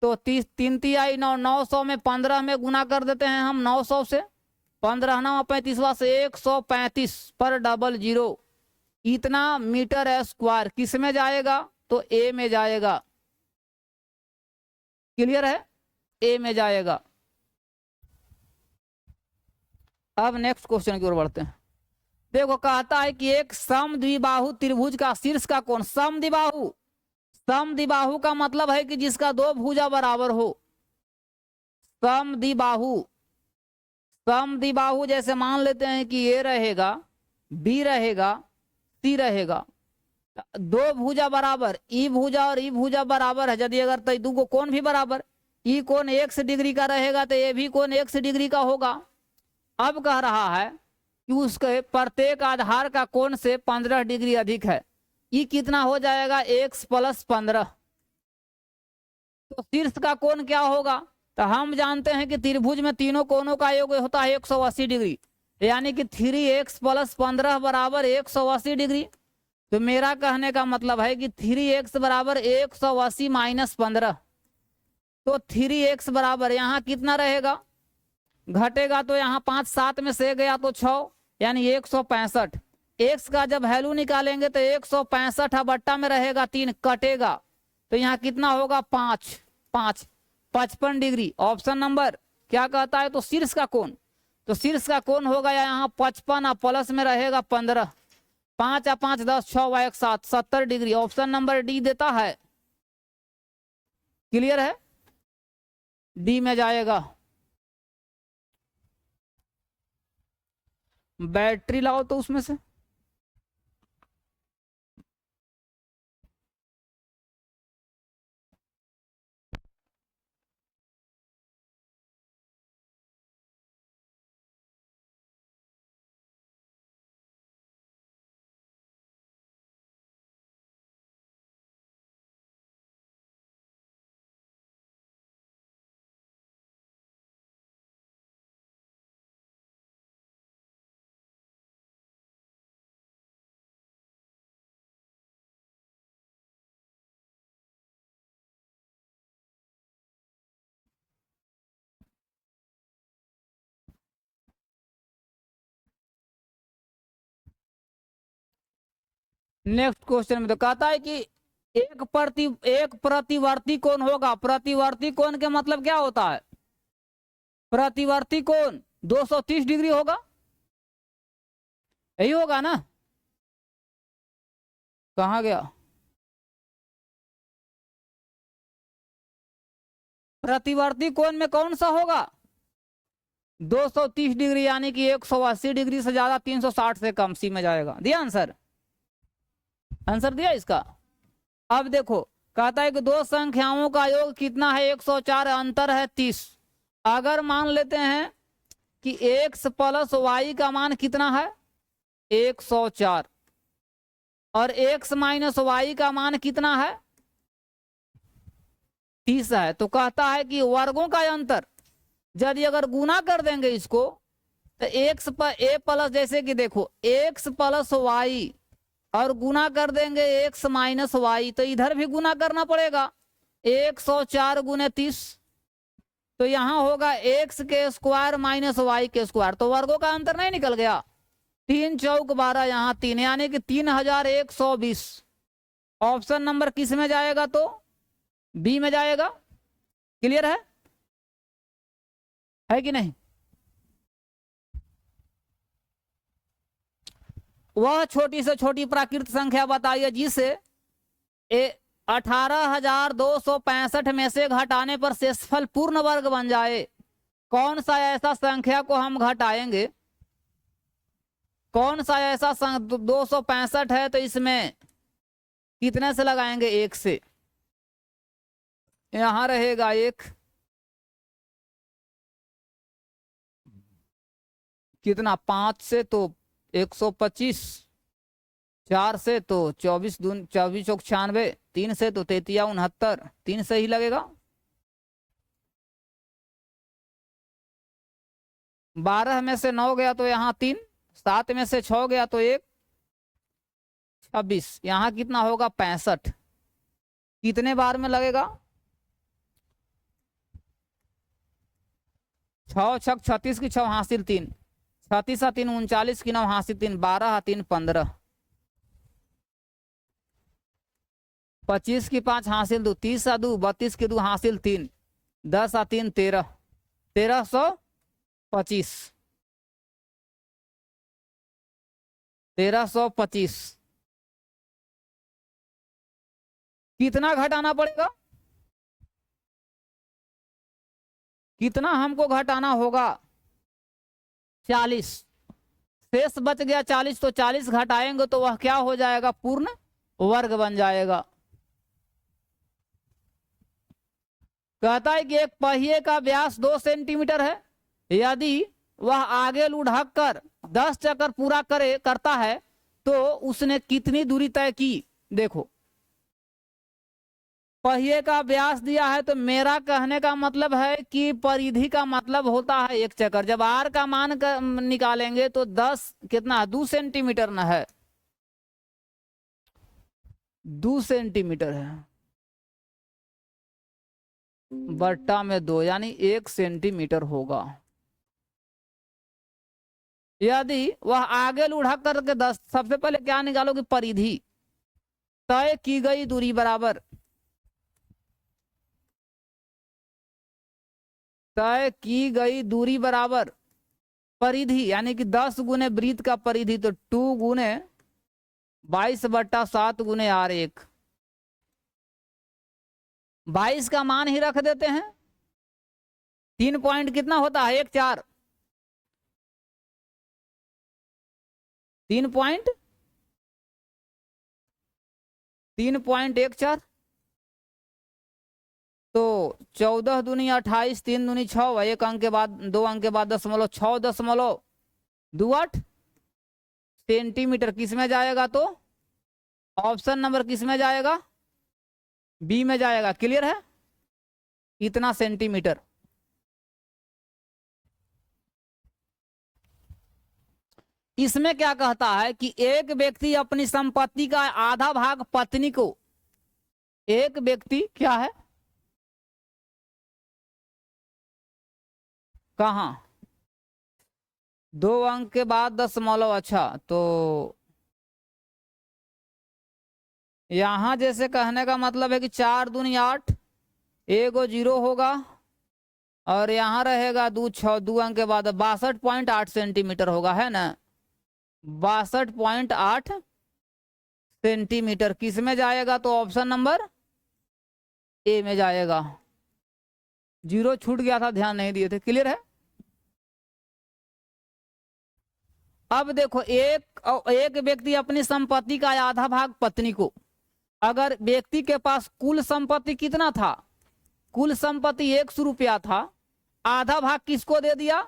तो 30 3 तिहाई 9, 900 में 15 में गुना कर देते हैं हम 900 से। 15 9 35 से 135 पर डबल 0 इतना मीटर स्क्वायर किस में जाएगा? तो ए में जाएगा। क्लियर है? ए में जाएगा। अब नेक्स्ट क्वेश्चन की ओर बढ़ते हैं। देखो कहता है कि एक समद्विबाहु त्रिभुज का शीर्ष का कोण, समद्विबाहु, समद्विबाहु का मतलब है कि जिसका 2 भुजा बराबर हो। समद्विबाहु, समद्विबाहु जैसे मान लेते हैं कि ए रहेगा, बी रहेगा, सी रहेगा, 2 भुजा बराबर, ई भुजा और ई भुजा बराबर है। यदि अगर तो दो को कोण भी बराबर, ई कोण x डिग्री का रहेगा तो ये भी कोण x डिग्री का होगा। अब कह रहा है कि उसके प्रत्येक आधार का कोण से 15 डिग्री अधिक है। ई कितना हो जाएगा, x + 15। तो शीर्ष का कोण क्या होगा, तो हम जानते हैं कि त्रिभुज में तीनों कोणों का योग होता है 180 डिग्री, यानी कि 3x + 15 बराबर 180 डिग्री। तो मेरा कहने का मतलब है कि 3x बराबर 180 - 15। तो 3x बराबर यहाँ कितना रहेगा, घटेगा तो यहाँ 5 7 में से गया तो 6, यानी 165। x का जब वैल्यू निकालेंगे तो 165 बट्टा में रहेगा 3, कटेगा तो यहाँ कितना होगा 5 5 55 डिग्री। ऑप्शन नंबर क्या कहता है, तो शीर्ष का कोण, तो शीर्ष का कोण होगा यहाँ 55 और प्लस में रहेगा 15, 5 और 5 10, 6 व 1 7, 70 डिग्री। ऑप्शन नंबर डी देता है। क्लियर है, डी में जाएगा। बैटरी लाओ तो उसमें से। नेक्स्ट क्वेश्चन में तो कहता है कि एक प्रतिवर्ती कोण होगा। प्रतिवर्ती कोण के मतलब क्या होता है, प्रतिवर्ती कोण 230 डिग्री होगा, यही होगा ना। कहाँ गया, प्रतिवर्ती कोण में कौन सा होगा, 230 डिग्री, यानी कि 180 डिग्री से ज्यादा, 360 से कम, सी में जाएगा। दिया आंसर, आंसर दिया इसका। अब देखो कहता है कि दो संख्याओं का योग कितना है, 104, अंतर है 30। अगर मान लेते हैं कि x + y का मान कितना है 104 और x - y का मान कितना है 30 है, तो कहता है कि वर्गों का अंतर यदि अगर गुना कर देंगे इसको तो x पर a प्लस, जैसे कि देखो x + y और गुना कर देंगे x - y, तो इधर भी गुना करना पड़ेगा 104 × 30, तो यहाँ होगा x² - y के स्क्वायर। तो वर्गों का अंतर नहीं निकल गया, 3 चौक 12, यहाँ 3, यानी कि 3120। ऑप्शन नंबर किस में जाएगा, तो बी में जाएगा। क्लियर है कि नहीं। वह छोटी से छोटी प्राकृत संख्या बताइए जिसे 18,265 में से घटाने पर शेषफल पूर्ण वर्ग बन जाए। कौन सा ऐसा संख्या को हम घटाएंगे, कौन सा ऐसा 265 है, तो इसमें कितने से लगाएंगे, 1 से। यहां रहेगा 1, कितना 5 से तो 125, 4 से तो 24 दून 24 चौक 96, 3 से तो 33 69, 3 से ही लगेगा। 12 में से 9 गया तो यहाँ 3, 7 में से 6 गया तो 1, 26, यहाँ कितना होगा 65। कितने बार में लगेगा, 6 छक 36 की 6 हासिल 3, 36 3 39 की 9 हासिल 3, 12 3 15, 25 की 5 हासिल 2, 30 2 32 की 2 हासिल 3, 10 3 13, 1325, 1325। कितना घटाना पड़ेगा, कितना हमको घटाना होगा, 40। शेष बच गया 40, तो 40 घटाएंगे तो वह क्या हो जाएगा, पूर्ण वर्ग बन जाएगा। कहता है कि एक पहिए का व्यास 2 सेंटीमीटर है, यदि वह आगे लुढ़क कर 10 चक्कर पूरा करता है तो उसने कितनी दूरी तय की। देखो पहिए का व्यास दिया है, तो मेरा कहने का मतलब है कि परिधि का मतलब होता है 1 चक्कर। जब आर का मान निकालेंगे तो 10 कितना 2 सेंटीमीटर ना है, 2 सेंटीमीटर है, बट्टा में 2 यानी 1 सेंटीमीटर होगा। यदि वह आगे लुढ़क करके 10, सबसे पहले क्या निकालोगे परिधि, तय की गई दूरी बराबर तय की गई दूरी बराबर परिधि, यानी कि 10 गुने वृत्त का परिधि, तो 2 गुने 22/7 गुने R1। 22 का मान ही रख देते हैं। 3 पॉइंट कितना होता है 1/4, 3.14, तो 14 दूनी 28, 3 दूनी 6, 1 अंक के बाद 2 अंक के बाद 6.28 सेंटीमीटर किस में जाएगा, तो ऑप्शन नंबर किस में जाएगा, बी में जाएगा। क्लियर है, इतना सेंटीमीटर। इसमें क्या कहता है कि एक व्यक्ति अपनी संपत्ति का आधा भाग पत्नी को, एक व्यक्ति क्या है, कहा 2 अंक के बाद 10, अच्छा तो यहां जैसे कहने का मतलब है कि 4 दूनी 8, 1 0 होगा, और यहां रहेगा 2 6, 2 अंक के बाद 62.8 सेंटीमीटर होगा, है ना। 62.8 सेंटीमीटर किस में जाएगा, तो ऑप्शन नंबर ए में जाएगा। 0 छूट गया था, ध्यान नहीं दिए थे। क्लियर है। अब देखो एक व्यक्ति अपनी संपत्ति का आधा भाग पत्नी को, अगर व्यक्ति के पास कुल संपत्ति कितना था, कुल संपत्ति 100 रुपया था, आधा भाग किसको दे दिया,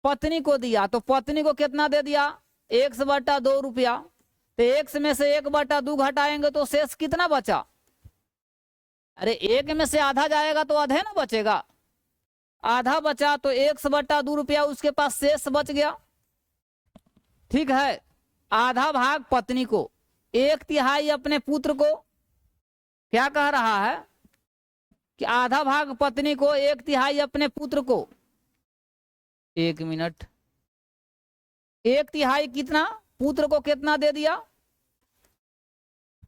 पत्नी को दिया, तो पत्नी को कितना दे दिया 1/2 रुपया, तो 1 में से 1/2 घटाएंगे तो शेष कितना बचा, अरे 1 में से आधा जाएगा तो आधे ना बचेगा, आधा बचा तो 1/2 रुपया उसके पास शेष बच गया। ठीक है, आधा भाग पत्नी को, 1/3 अपने पुत्र को, क्या कह रहा है कि आधा भाग पत्नी को, 1/3 अपने पुत्र को। 1 मिनट, 1/3 कितना, पुत्र को कितना दे दिया,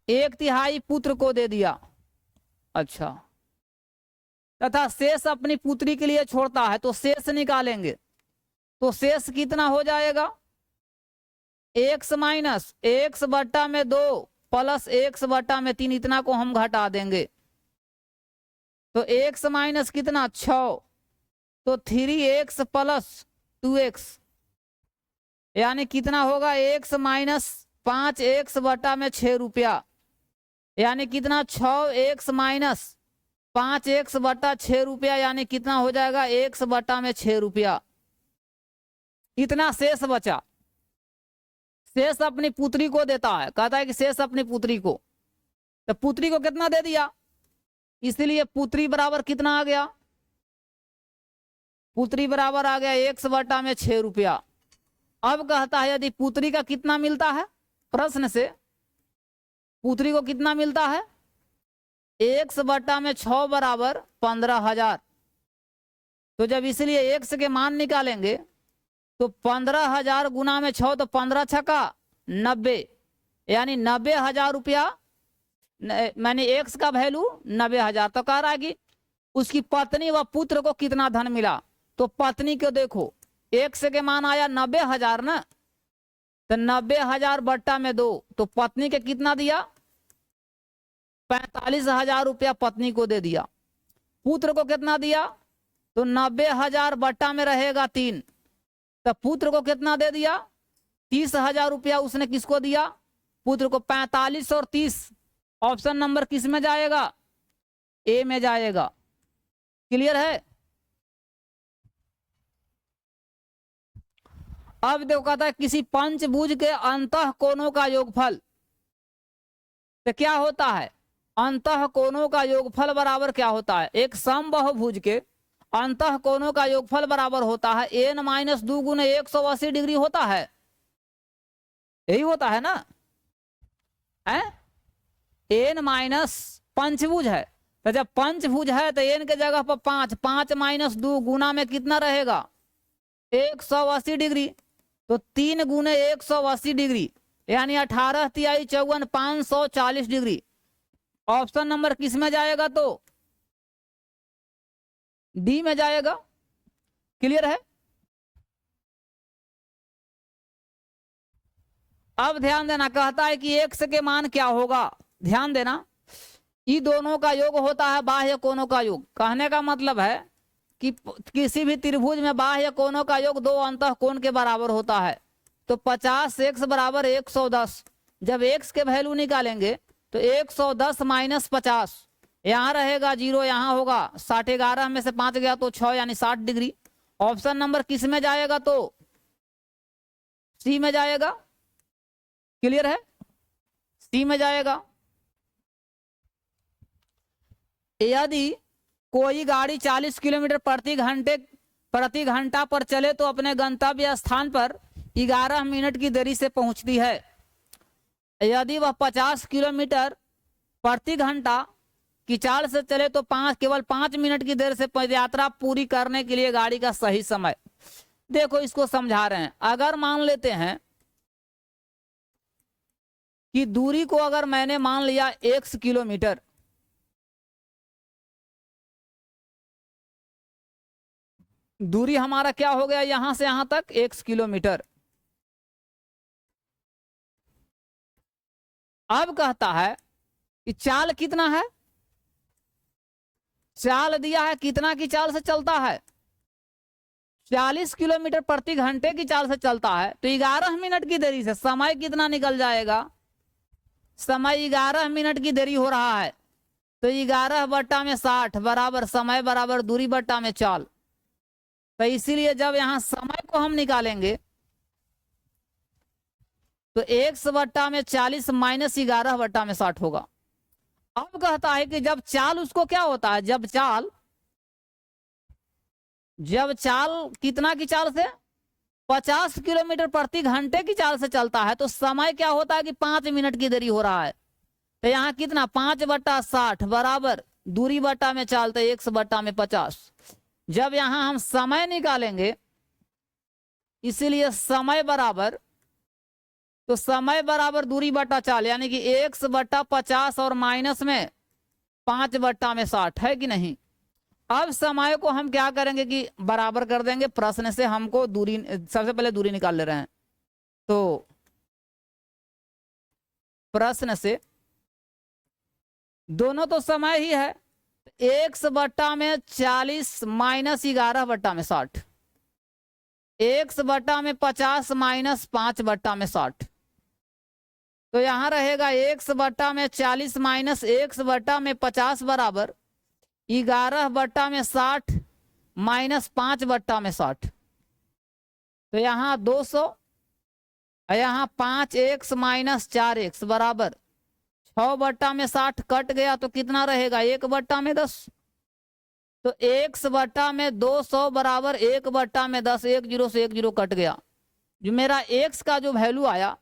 1/3 पुत्र को दे दिया। अच्छा, तथा शेष अपनी पुत्री के लिए छोड़ता है, तो शेष निकालेंगे, तो शेष कितना हो जाएगा, x minus x/2 plus x/3, इतना को हम घटा देंगे, तो x माइनस कितना 6, तो 3x प्लस 2x, यानी कितना होगा x माइनस 5x/6 रुपया, यानी कितना 6x माइनस 5x/6 रुपया, यानी कितना हो जाएगा x/6 रुपया। इतना शेष बचा, शेष अपनी पुत्री को देता है, कहता है कि शेष अपनी पुत्री को, तो पुत्री को कितना दे दिया, इसलिए पुत्री बराबर कितना आ गया, पुत्री बराबर आ गया x/6 रुपया। अब कहता है यदि पुत्री का कितना मिलता है, प्रश्न से पुत्री को कितना मिलता है, x/6 बराबर 15,000, तो जब इसलिए x के मान निकालेंगे तो 15,000 गुना में 6, तो 15 छक्का 90, यानी 90,000 रुपया, मैंने x का वैल्यू 90,000, तो कह रहा है कि उसकी पत्नी व पुत्र को कितना धन मिला, तो पत्नी को देखो x के मान आया 90,000 ना, तो 90,000 बट्टा में 2, तो पत्नी के कितना दिया 45,000 रुपया पत्नी को दे दिया, पुत्र को कितना दिया, तो 90,000 बट्टा में रहेगा 3, तो पुत्र को कितना दे दिया 30,000 रुपया उसने किसको दिया, पुत्र को। 45 और 30 ऑप्शन नंबर किस में जाएगा, ए में जाएगा। क्लियर है? अब देखो कहता है किसी पंचभुज के अंतः कोणों का योगफल, तो क्या होता है, अंतः कोणों का योगफल बराबर क्या होता है, एक समबाहुभुज के अंतः कोणों का योगफल बराबर होता है n माइनस 2 गुने 180 डिग्री होता है, यही होता है ना, है n माइनस, पंचभुज है तो जब पंचभुज है तो n के जगह पर 5, 5 माइनस 2 गुना में कितना रहेगा 180 डिग्री, तो 3 गुने 180 डिग्री यानी 18 तिहाई 54 540 डिग्री। ऑप्शन नंबर किस में जाएगा, तो डी में जाएगा। क्लियर है? अब ध्यान देना, कहता है कि x के मान क्या होगा, ध्यान देना, ये दोनों का योग होता है बाह्य कोणों का योग। कहने का मतलब है कि किसी भी त्रिभुज में बाह्य कोणों का योग दो अंतः कोण के बराबर होता है। तो 50x बराबर 110, जब x के वैल्यू निकालेंगे तो 110 माइनस 50, यहाँ रहेगा 0, यहाँ होगा 60, 11 में से 5 गया तो 6 यानी 60 डिग्री। ऑप्शन नंबर किस में जाएगा, तो सी में जाएगा। क्लियर है? सी में जाएगा। यदि कोई गाड़ी 40 किलोमीटर प्रति घंटा पर चले तो अपने गंतव्य स्थान पर 11 मिनट की देरी से पहुंचती है। यदि वह 50 किलोमीटर प्रति घंटा की चाल से चले तो केवल 5 मिनट की देर से यात्रा पूरी करने के लिए गाड़ी का सही समय। देखो इसको समझा रहे हैं, अगर मान लेते हैं कि दूरी को अगर मैंने मान लिया x किलोमीटर, दूरी हमारा क्या हो गया यहां से यहां तक x किलोमीटर। अब कहता है कि चाल कितना है, चाल दिया है कितना की चाल से चलता है, 40 किलोमीटर प्रति घंटे की चाल से चलता है, तो 11 मिनट की देरी से समय कितना निकल जाएगा, समय 11 मिनट की देरी हो रहा है, तो 11 बट्टा में 60 बराबर समय बराबर दूरी बट्टा में चाल। तो इसीलिए जब यहां समय को हम निकालेंगे तो 1 बट्टा में 40 माइनस 11 बट्टा में 60 होगा। अब कहता है कि जब चाल उसको क्या होता है, जब चाल कितना की चाल से 50 किलोमीटर प्रति घंटे की चाल से चलता है तो समय क्या होता है कि 5 मिनट की देरी हो रहा है। तो यहाँ कितना 5 बट्टा 60 बराबर दूरी बट्टा में चालते 1 बट्टा में 50। जब यहां हम समय निकालेंगे इसीलिए समय बराबर, तो समय बराबर दूरी बट्टा चाल यानी कि 1 बट्टा 50 और माइनस में 5 बट्टा में 60 है कि नहीं। अब समय को हम क्या करेंगे कि बराबर कर देंगे, प्रश्न से हमको दूरी, सबसे पहले दूरी निकाल ले रहे हैं तो प्रश्न से दोनों तो समय ही है, 1 बट्टा में 40 माइनस 11 बट्टा में 60, 1 बट्टा में 50 माइनस 5 बट्टा में 60, तो यहां रहेगा 1 बट्टा में 40 माइनस 1 बट्टा में 50 बराबर 11 बट्टा में 60 माइनस 5 बट्टा में 60, तो यहाँ 200, यहाँ 5x माइनस 4x बराबर 6 बट्टा में 60 कट गया तो कितना रहेगा 1 बट्टा में 10, तो 1 बट्टा में 200 बराबर 1 बट्टा में 10, 1 जीरो से 1 जीरो कट गया, जो मेरा x का जो वैल्यू आया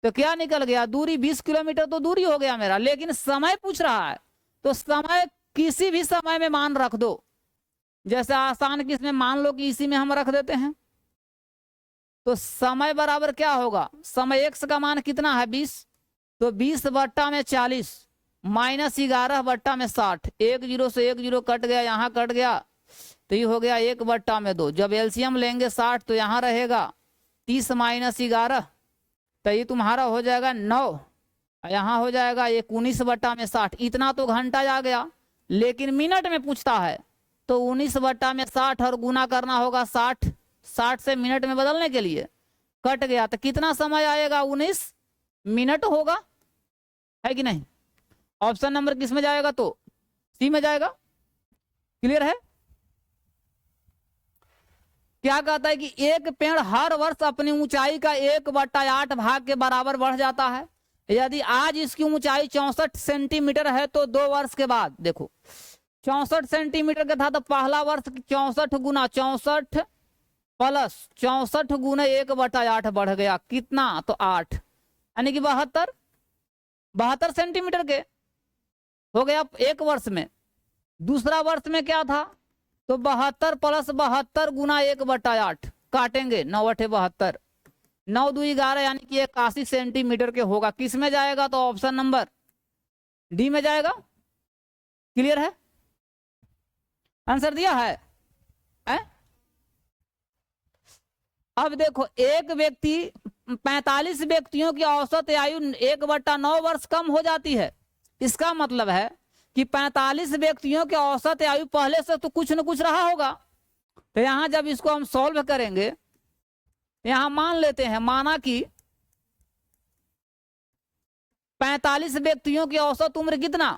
तो क्या निकल गया, दूरी 20 किलोमीटर तो दूरी हो गया मेरा, लेकिन समय पूछ रहा है तो समय किसी भी समय में मान रख दो, जैसे आसान किस में मान लो कि इसी में हम रख देते हैं, तो समय बराबर क्या होगा, समय x का मान कितना है 20, तो 20 बट्टा में 40 माइनस 11 बट्टा में 60, 1 जीरो से 1 जीरो कट गया, यहाँ कट गया तो ये हो गया 1 बट्टा में 2। जब एलसीएम लेंगे 60 तो यहाँ रहेगा 30 माइनस 11 तो ये तुम्हारा हो जाएगा 9, यहाँ हो जाएगा 19 बट्टा में 60। इतना तो घंटा आ गया, लेकिन मिनट में पूछता है तो 19 बट्टा में 60 और गुना करना होगा 60 से मिनट में बदलने के लिए, कट गया तो कितना समय आएगा 19 मिनट होगा, है कि नहीं। ऑप्शन नंबर किस में जाएगा, तो सी में जाएगा। क्लियर है? क्या कहता है कि एक पेड़ हर वर्ष अपनी ऊंचाई का 1/8 भाग के बराबर बढ़ जाता है। यदि आज इसकी ऊंचाई 64 सेंटीमीटर है तो 2 वर्ष के बाद, देखो 64 सेंटीमीटर का था तो पहला वर्ष 64 गुना 64 प्लस 64 गुना 1/8 बढ़ गया, कितना? तो 8, यानी कि 72 सेंटीमीटर के हो गया एक वर्ष में। दूसरा वर्ष में क्या था? तो 72 प्लस 72 गुना 1/8 काटेंगे, 9 8 72, 9 2 11, यानी कि 81 सेंटीमीटर के होगा। किस में जाएगा? तो ऑप्शन नंबर डी में जाएगा। क्लियर है? आंसर दिया है? अब देखो, एक व्यक्ति 45 व्यक्तियों की औसत आयु 1/9 वर्ष कम हो जाती है। इसका मतलब है कि 45 व्यक्तियों के औसत आयु पहले से तो कुछ न कुछ रहा होगा। तो यहां जब इसको हम सॉल्व करेंगे, यहां मान लेते हैं, माना कि 45 व्यक्तियों की औसत उम्र कितना?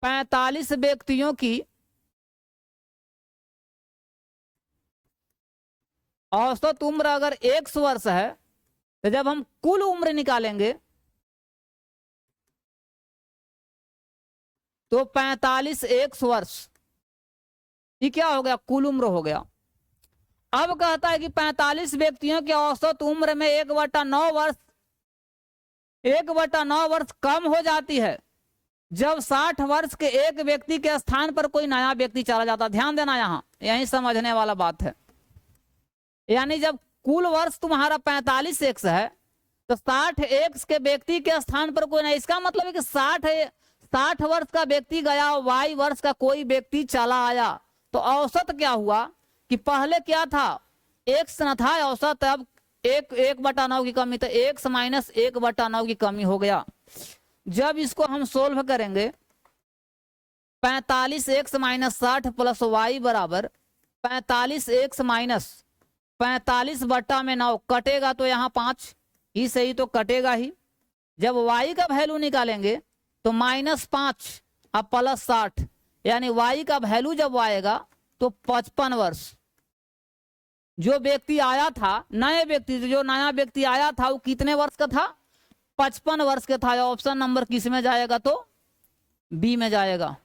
45 व्यक्तियों की औसत उम्र अगर 100 वर्ष है तो जब हम कुल उम्र निकालेंगे तो 45 100 वर्ष, ये क्या हो गया? कुल उम्र हो गया। अब कहता है कि 45 व्यक्तियों की औसत उम्र में 1/9 वर्ष 1/9 वर्ष कम हो जाती है जब 60 वर्ष के एक व्यक्ति के स्थान पर कोई नया व्यक्ति चला जाता। ध्यान देना, यहां यही समझने वाला बात है। यानी जब कुल वर्ष तुम्हारा 45 एक्स है तो 60 एक्स के व्यक्ति के स्थान पर कोई नहीं। इसका मतलब है कि 60 वर्ष का व्यक्ति गया, वाई वर्ष का कोई व्यक्ति चला आया, तो औसत क्या हुआ कि पहले क्या था? एक्स न था औसत, अब 1/9 की कमी, तो एक्स माइनस 1/9 की कमी हो गया। जब इसको हम सोल्व करेंगे 45 एक्स माइनस 60 प्लस वाई बराबर 45 एक्स माइनस 45/9 कटेगा तो यहाँ 5 ही सही, तो कटेगा ही। जब y का वैल्यू निकालेंगे तो -5 अब प्लस 60, यानी y का वैल्यू जब आएगा तो 55 वर्ष। जो व्यक्ति आया था, नए व्यक्ति, जो नया व्यक्ति आया था वो कितने वर्ष का था? 55 वर्ष का था। ऑप्शन नंबर किस में जाएगा? तो बी में जाएगा।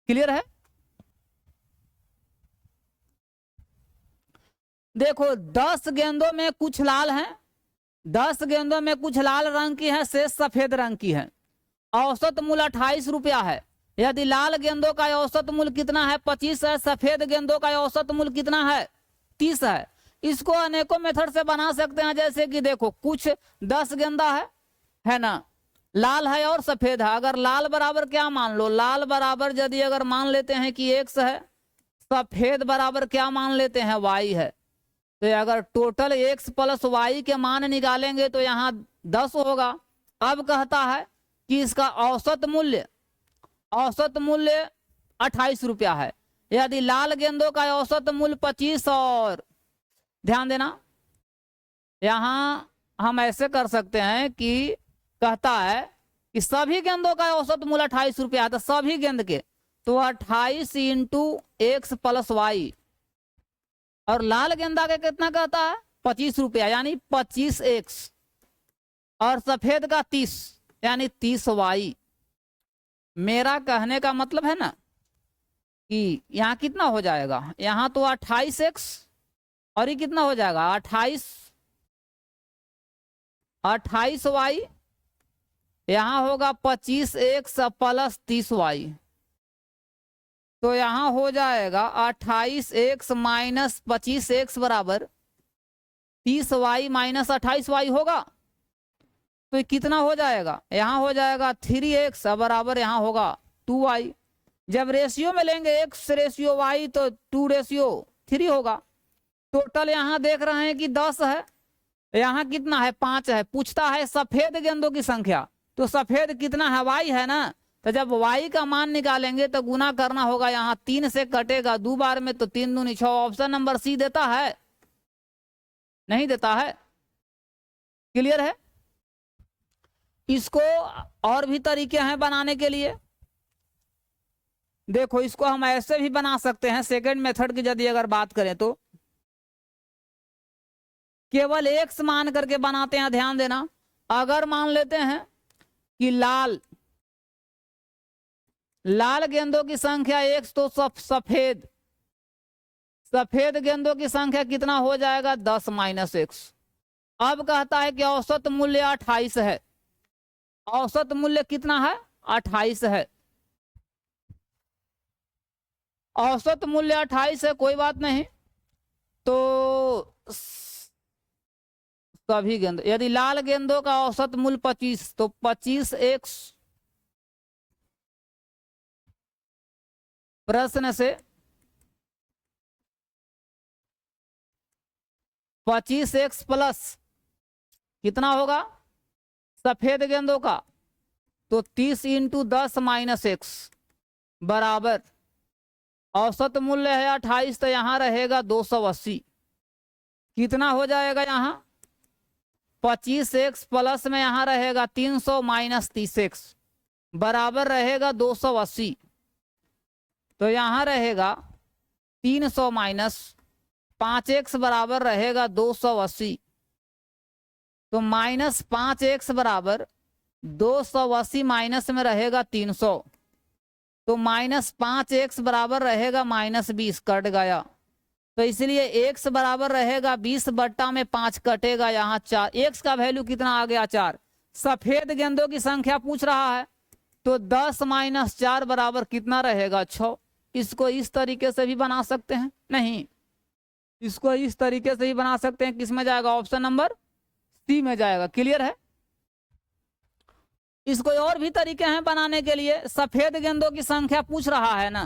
क्लियर है? देखो 10 गेंदों में कुछ लाल हैं, 10 गेंदों में कुछ लाल रंग की हैं, शेष सफेद रंग की हैं। औसत मूल्य 28 रुपया है। यदि लाल गेंदों का औसत मूल्य कितना है? 25 है। सफेद गेंदों का औसत मूल्य कितना है? 30 है। इसको अनेकों मेथड से बना सकते हैं, जैसे कि देखो कुछ 10 गेंदा है ना, लाल है और सफेद है। अगर लाल बराबर क्या मान लो? लाल बराबर यदि अगर मान लेते हैं कि x है, सफेद बराबर क्या मान लेते हैं? y है। तो अगर टोटल x प्लस वाई के मान निकालेंगे तो यहाँ 10 होगा। अब कहता है कि इसका औसत मूल्य 28 रुपया है। यदि लाल गेंदों का औसत मूल्य 25, और ध्यान देना यहाँ हम ऐसे कर सकते हैं कि कहता है कि सभी गेंदों का औसत मूल्य 28 रुपया है, तो सभी गेंद के तो 28 इंटू एक्स प्लस वाई, और लाल गेंदा का कितना कहता है? 25 रुपया, यानी 25 एक्स, और सफेद का 30 यानी 30 वाई। मेरा कहने का मतलब है ना कि यहाँ कितना हो जाएगा? यहाँ तो 28 एक्स और ये कितना हो जाएगा? 28 वाई, यहाँ होगा 25 एक्स प्लस 30 वाई, तो यहाँ हो जाएगा 28 एक्स माइनस 25 एक्स बराबर 30 वाई माइनस 28 वाई होगा। तो कितना हो जाएगा? यहाँ हो जाएगा 3x बराबर यहाँ होगा 2y। जब रेशियो में लेंगे x रेशियो y तो 2:3 होगा। टोटल यहाँ देख रहे हैं कि 10 है, यहाँ कितना है? 5 है। पूछता है सफेद गेंदों की संख्या, तो सफेद कितना है? y है ना, तो जब y का मान निकालेंगे तो गुना करना होगा, यहाँ 3 से कटेगा 2 बार में, तो 3 दूनी 6। ऑप्शन नंबर सी देता है? नहीं देता है। क्लियर है? इसको और भी तरीके हैं बनाने के लिए। देखो इसको हम ऐसे भी बना सकते हैं, सेकंड मेथड की यदि अगर बात करें तो केवल एक्स मान करके बनाते हैं। ध्यान देना, अगर मान लेते हैं कि लाल गेंदों की संख्या एक्स, तो सफेद गेंदों की संख्या कितना हो जाएगा, 10 माइनस एक्स। अब कहता है कि औसत मूल्य 28 है। औसत मूल्य कितना है, 28 है। औसत मूल्य 28 है, कोई बात नहीं। तो सभी गेंद, यदि लाल गेंदों का औसत मूल्य 25, तो 25 एक्स। प्रश्न से 25 एक्स प्लस कितना होगा सफेद गेंदों का, तो 30 इंटू 10 माइनस एक्स बराबर औसत मूल्य है 28, तो यहां रहेगा 280। कितना हो जाएगा यहाँ, 25 एक्स प्लस में यहां रहेगा 300 माइनस 30 एक्स बराबर रहेगा 280। तो यहां रहेगा 300 माइनस 5x बराबर रहेगा 280। तो माइनस 5x बराबर 280 माइनस में रहेगा 300, तो माइनस 5x बराबर रहेगा माइनस 20, कट गया। तो इसलिए x बराबर रहेगा 20 बट्टा में 5 कटेगा, यहाँ 4। x का वैल्यू कितना आ गया, 4। सफेद गेंदों की संख्या पूछ रहा है, तो 10 माइनस 4 बराबर कितना रहेगा, 6। इसको इस तरीके से भी बना सकते हैं, नहीं इसको इस तरीके से ही बना सकते हैं। किस में जाएगा, ऑप्शन नंबर सी में जाएगा। क्लियर है। इसको और भी तरीके हैं बनाने के लिए। सफेद गेंदों की संख्या पूछ रहा है ना,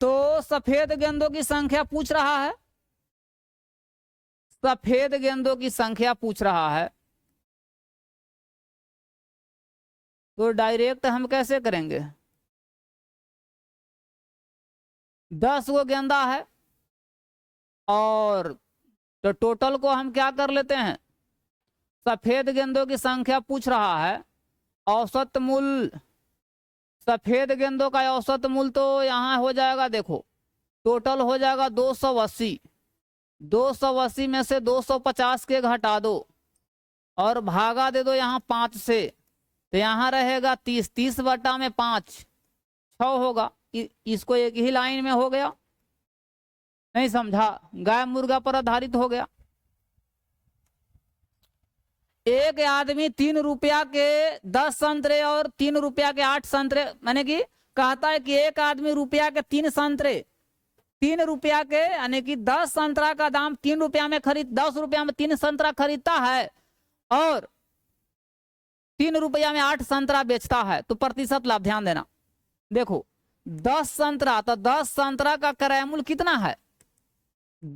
तो सफेद गेंदों की संख्या पूछ रहा है, सफेद गेंदों की संख्या पूछ रहा है, तो डायरेक्ट हम कैसे करेंगे, 10 गो गेंदा है, और तो टोटल को हम क्या कर लेते हैं, सफेद गेंदों की संख्या पूछ रहा है, औसत मूल्य सफेद गेंदों का औसत मूल्य तो यहाँ हो जाएगा, देखो टोटल हो जाएगा 280। 280 में से 250 के घटा दो और भागा दे दो यहाँ 5 से, तो यहाँ रहेगा 30। 30 बटा में 5 6 होगा। इसको एक ही लाइन में हो गया, नहीं समझा, गाय मुर्गा पर आधारित हो गया। एक आदमी 3 रुपया के 10 संतरे और 3 रुपया के 8 संतरे, माने कि कहता है कि एक आदमी रुपया के 3 संतरे, 3 रुपया के यानी कि 10 संतरा का दाम 3 रुपया में 10 रुपया में 3 संतरा खरीदता है और 3 रुपया में 8 संतरा बेचता है, तो प्रतिशत लाभ। ध्यान देना, देखो 10 संतरा, तो 10 संतरा का क्रय मूल्य कितना है,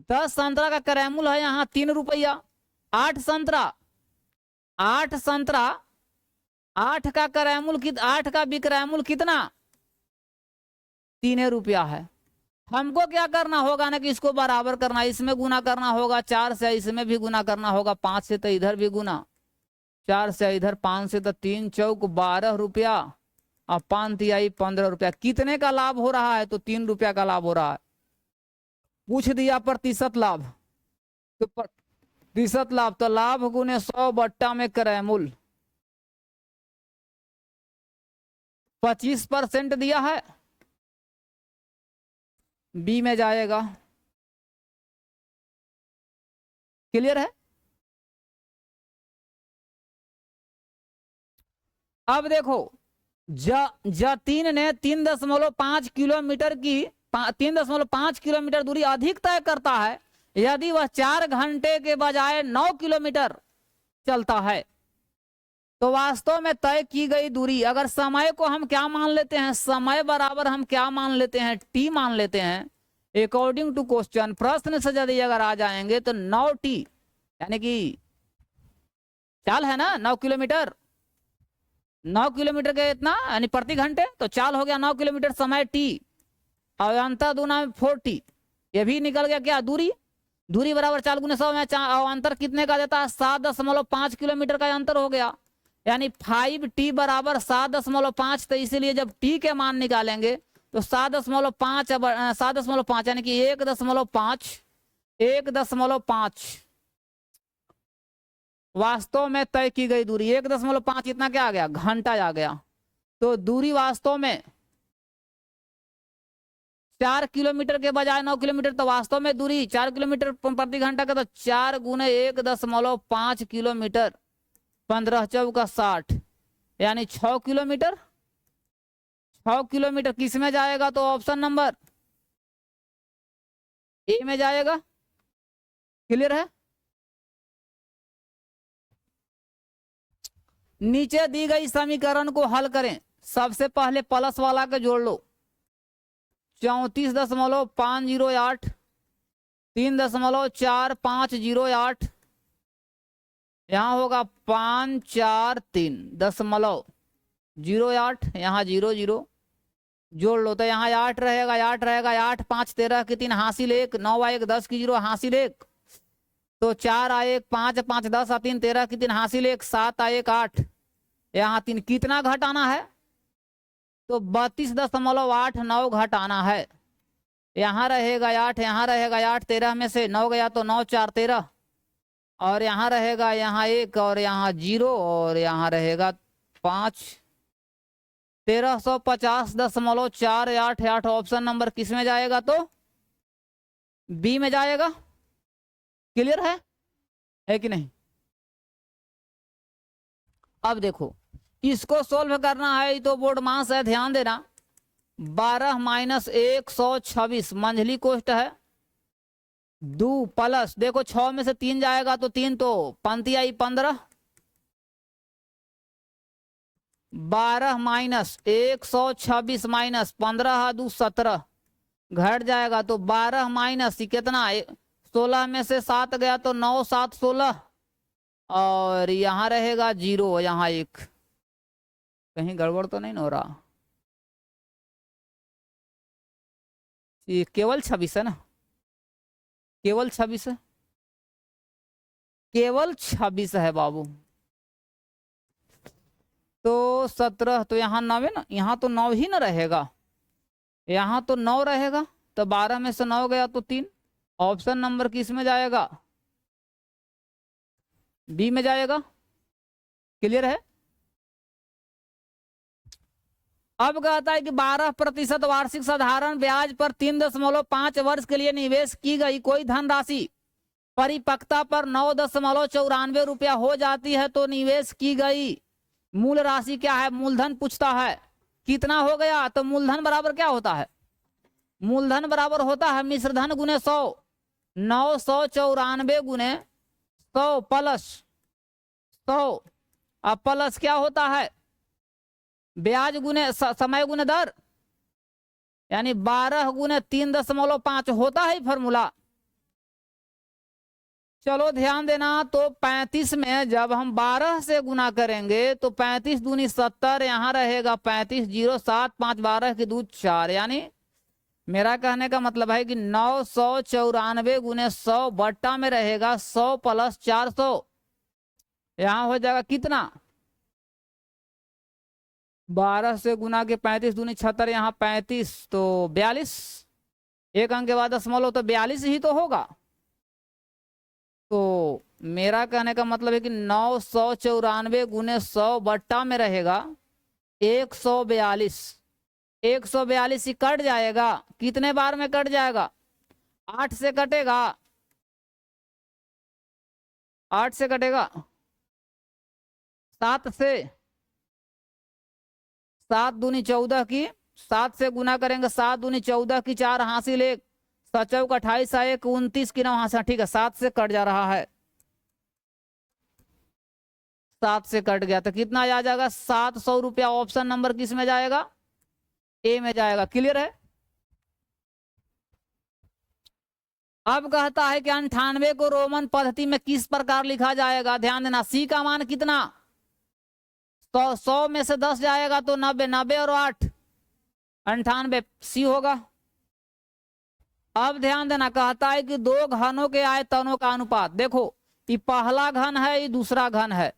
10 संतरा का क्रय मूल्य है यहाँ 3 रुपया। 8 संतरा, 8 का क्रय मूल्य 8 का विक्रय मूल्य कितना, 3 रुपया है। हमको क्या करना होगा ना कि इसको बराबर करना, इसमें गुना करना होगा 4 से, इसमें भी गुना करना होगा 5 से, तो इधर भी गुना 4 से, इधर 5 से, तो 3 चौक 12 रुपया और 5 तिहाई 15 रुपया। कितने का लाभ हो रहा है, तो 3 रुपया का लाभ हो रहा है। पूछ दिया प्रतिशत लाभ, तो प्रतिशत लाभ तो लाभ गुने 100 बट्टा में क्रय मूल्य 25% दिया है, बी में जाएगा। क्लियर है। अब देखो जतीन ने 3.5 किलोमीटर की 3.5 किलोमीटर दूरी अधिक तय करता है यदि वह 4 घंटे के बजाय 9 किलोमीटर चलता है, तो वास्तव में तय की गई दूरी, अगर समय को हम क्या मान लेते हैं, समय बराबर हम क्या मान लेते हैं, टी मान लेते हैं। अकॉर्डिंग टू क्वेश्चन, प्रश्न से यदि अगर आ जाएंगे तो 9 टी, यानी कि चाल है ना 9 किलोमीटर, 9 किलोमीटर के इतना यानी प्रति घंटे, तो चाल हो गया 9 किलोमीटर, समय टी और अंतर दूना में 40, ये भी निकल गया क्या, दूरी। दूरी बराबर 4 गुने 100 में अंतर कितने का देता है, 7.5 किलोमीटर का अंतर हो गया। यानी 5t बराबर 7.5, तो इसीलिए जब t के मान निकालेंगे तो 7.5 7.5 यानी कि 1.5 वास्तव में तय की गई दूरी 1.5 इतना क्या आ गया, घंटा आ गया। तो दूरी वास्तव में 4 किलोमीटर के बजाय 9 किलोमीटर, तो वास्तव में दूरी 4 किलोमीटर प्रति घंटा का, तो 4 गुने 1.5 किलोमीटर, 15 चौका 60 यानी 6 किलोमीटर। 6 किलोमीटर किस में जाएगा, तो ऑप्शन नंबर ए में जाएगा। क्लियर है। नीचे दी गई समीकरण को हल करें। सबसे पहले प्लस वाला के जोड़ लो, 34.508 3.4508, यहाँ होगा 543.08, यहाँ 00 जोड़ लो तो यहाँ 8 रहेगा, 8 रहेगा, 8 5 13 की 3 हासिल 1, 9 1 10 की 0 हासिल 1, तो 4 आए 1 5 5 10 3 13 की 3 हासिल 1, 7 आए 1 8, यहाँ 3 कितना घटाना है, तो 32.89 घटाना है। यहाँ रहेगा 8, यहाँ रहेगा 8, 13 में से 9 गया तो 9 4 13, और यहाँ रहेगा यहाँ 1 और यहाँ 0, और यहाँ रहेगा 5, 1350.488। ऑप्शन नंबर किस में जाएगा, तो बी में जाएगा। क्लियर है कि नहीं। अब देखो इसको सोल्व करना है तो बोर्ड मास है, ध्यान देना। 12 माइनस 126 मंझली कोष्ट है, 2 प्लस देखो 6 में से 3 जाएगा तो 3, तो पंक्ति आई 15, 12 माइनस 126 माइनस 15 2 17 घट जाएगा, तो 12 माइनस कितना 16 में से 7 गया तो 9 7 16, और यहाँ रहेगा 0, यहाँ 1, कहीं गड़बड़ तो नहीं हो रहा, ये केवल 26 है ना, केवल 26 है, केवल 26 है बाबू। तो 17, तो यहाँ 9 है ना, यहाँ तो 9 ही ना रहेगा, यहाँ तो 9 रहेगा, तो 12 में से 9 गया तो 3, ऑप्शन नंबर किस में जाएगा, बी में जाएगा। क्लियर है। अब कहता है कि 12% वार्षिक साधारण ब्याज पर 3.5 वर्ष के लिए निवेश की गई कोई धनराशि परिपक्वता पर 9.94 रुपया हो जाती है, तो निवेश की गई मूल राशि क्या है, मूलधन पूछता है कितना हो गया, तो मूलधन बराबर क्या होता है, मूलधन बराबर होता है मिश्रधन गुने 100, 994 गुने 100 प्लस 100, अब प्लस क्या होता है, ब्याज गुने समय गुने दर, यानी 12 गुने 3.5 होता है फॉर्मूला। चलो ध्यान देना, तो 35 में जब हम 12 से गुना करेंगे तो 35 दूनी 70, यहाँ रहेगा 35, 0 7 5 12 की 2 4, यानी मेरा कहने का मतलब है कि 994 गुने 100 बट्टा में रहेगा 100 प्लस 400, यहाँ हो जाएगा कितना, 12 से गुना के 35 दूनी 76, यहाँ 35 तो 42, एक अंक के बाद दशमलव तो 42 ही तो होगा। तो मेरा कहने का मतलब है कि 994 गुने 100 बट्टा में रहेगा 142, 142 ही कट जाएगा, कितने बार में कट जाएगा, 8 से कटेगा, 8 से कटेगा, 7 से, 7 दूनी 14 की, 7 से गुना करेंगे 7 दूनी 14 की 4 हासिल 1, 7 चौक 28 1 29 की 9 हासिल, ठीक है 7 से कट जा रहा है, 7 से कट गया तो कितना आ जाएगा 700 रुपया। ऑप्शन नंबर किस में जाएगा, ए में जाएगा। क्लियर है। अब कहता है कि 98 को रोमन पद्धति में किस प्रकार लिखा जाएगा, ध्यान देना। सी का मान कितना, 100 में से 10 जाएगा तो 90, 90 और 8 98 सी होगा। अब ध्यान देना, कहता है कि दो घनों के आयतनों का अनुपात, देखो ये पहला घन है ये दूसरा घन है,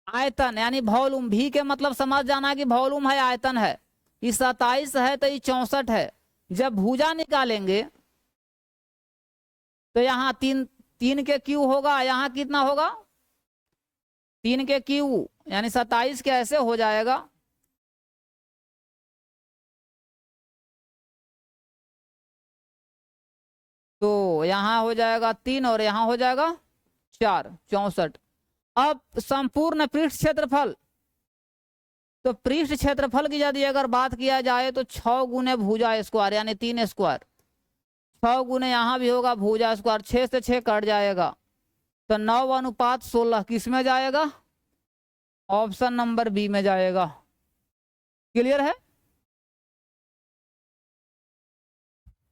आयतन यानी वॉल्यूम, भी के मतलब समझ जाना कि वॉल्यूम है, आयतन है। ये 27 है तो ये 64 है। जब भुजा निकालेंगे तो यहाँ 3 के क्यू होगा, यहाँ कितना होगा 3 के क्यू, यानी 27 के ऐसे हो जाएगा। तो यहाँ हो जाएगा 3 और यहाँ हो जाएगा 4, 64। अब संपूर्ण पृष्ठ क्षेत्रफल, तो पृष्ठ क्षेत्रफल की यदि अगर बात किया जाए तो 6 गुने भुजा स्क्वायर यानी 3 स्क्वायर, 6 गुने यहाँ भी होगा भुजा स्क्वायर, 6 से 6 कट जाएगा तो 9:16 किस में जाएगा, ऑप्शन नंबर बी में जाएगा। क्लियर है।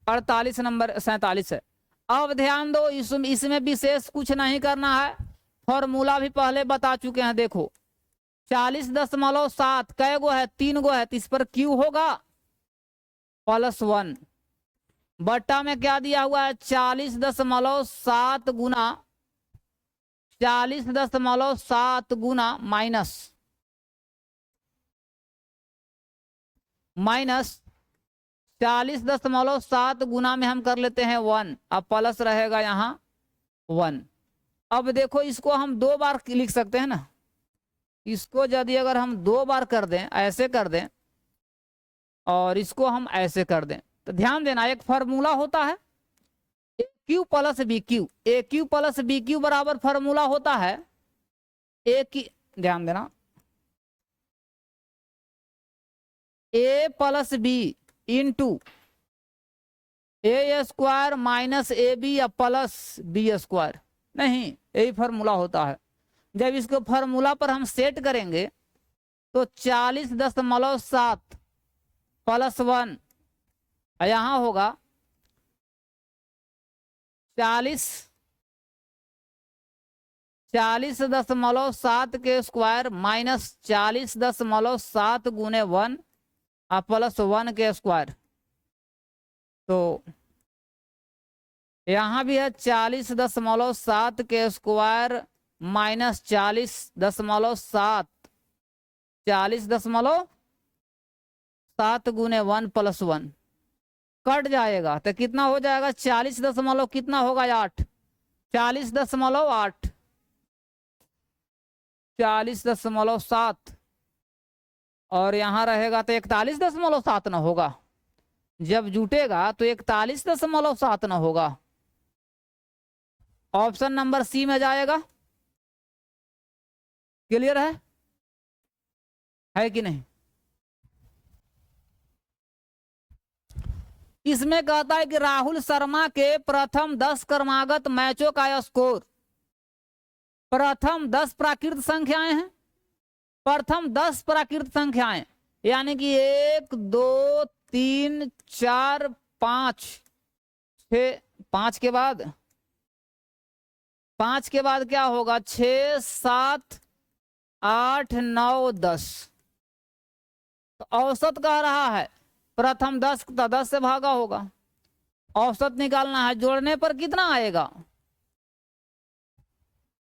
48 नंबर 47 है। अब ध्यान दो, इसमें विशेष कुछ नहीं करना है, फॉर्मूला भी पहले बता चुके हैं। देखो 40.7 कै गो है, 3 गो है, तो इस पर क्यू होगा +1 बट्टा में क्या दिया हुआ है 40.7 गुना 40.7 गुना माइनस 40.7 गुना में हम कर लेते हैं 1, अब प्लस रहेगा यहाँ 1। अब देखो इसको हम 2 बार लिख सकते हैं ना, इसको यदि अगर हम 2 बार कर दें, ऐसे कर दें और इसको हम ऐसे कर दें, तो ध्यान देना एक फार्मूला होता है A cube plus B cube, A cube plus B cube बराबर फार्मूला होता है ए की, ध्यान देना A plus B into A square minus A B या प्लस बी स्क्वायर, नहीं यही फार्मूला होता है। जब इसको फार्मूला पर हम सेट करेंगे तो 40.7 +1 यहाँ होगा 40.7 के स्क्वायर माइनस 40.7 गुने 1 +1 के स्क्वायर, तो यहाँ भी है 40.7 के स्क्वायर माइनस 40.7, 40.7 गुने 1 +1 कट जाएगा तो कितना हो जाएगा 40 दशमलव कितना होगा 8, 40.8, 40.7 और यहाँ रहेगा तो 41.7 ना होगा, जब जुटेगा तो 41.7 ना होगा, ऑप्शन नंबर सी में जाएगा। क्लियर है कि नहीं। इसमें कहता है कि राहुल शर्मा के प्रथम 10 क्रमागत मैचों का स्कोर, प्रथम 10 प्राकृत संख्याएं हैं, प्रथम 10 प्राकृत संख्याएं यानी कि 1 2 3 4 5 6, 5 के बाद क्या होगा 6 7 8 9 10, तो औसत कह रहा है प्रथम 10 से भागा होगा, औसत निकालना है, जोड़ने पर कितना आएगा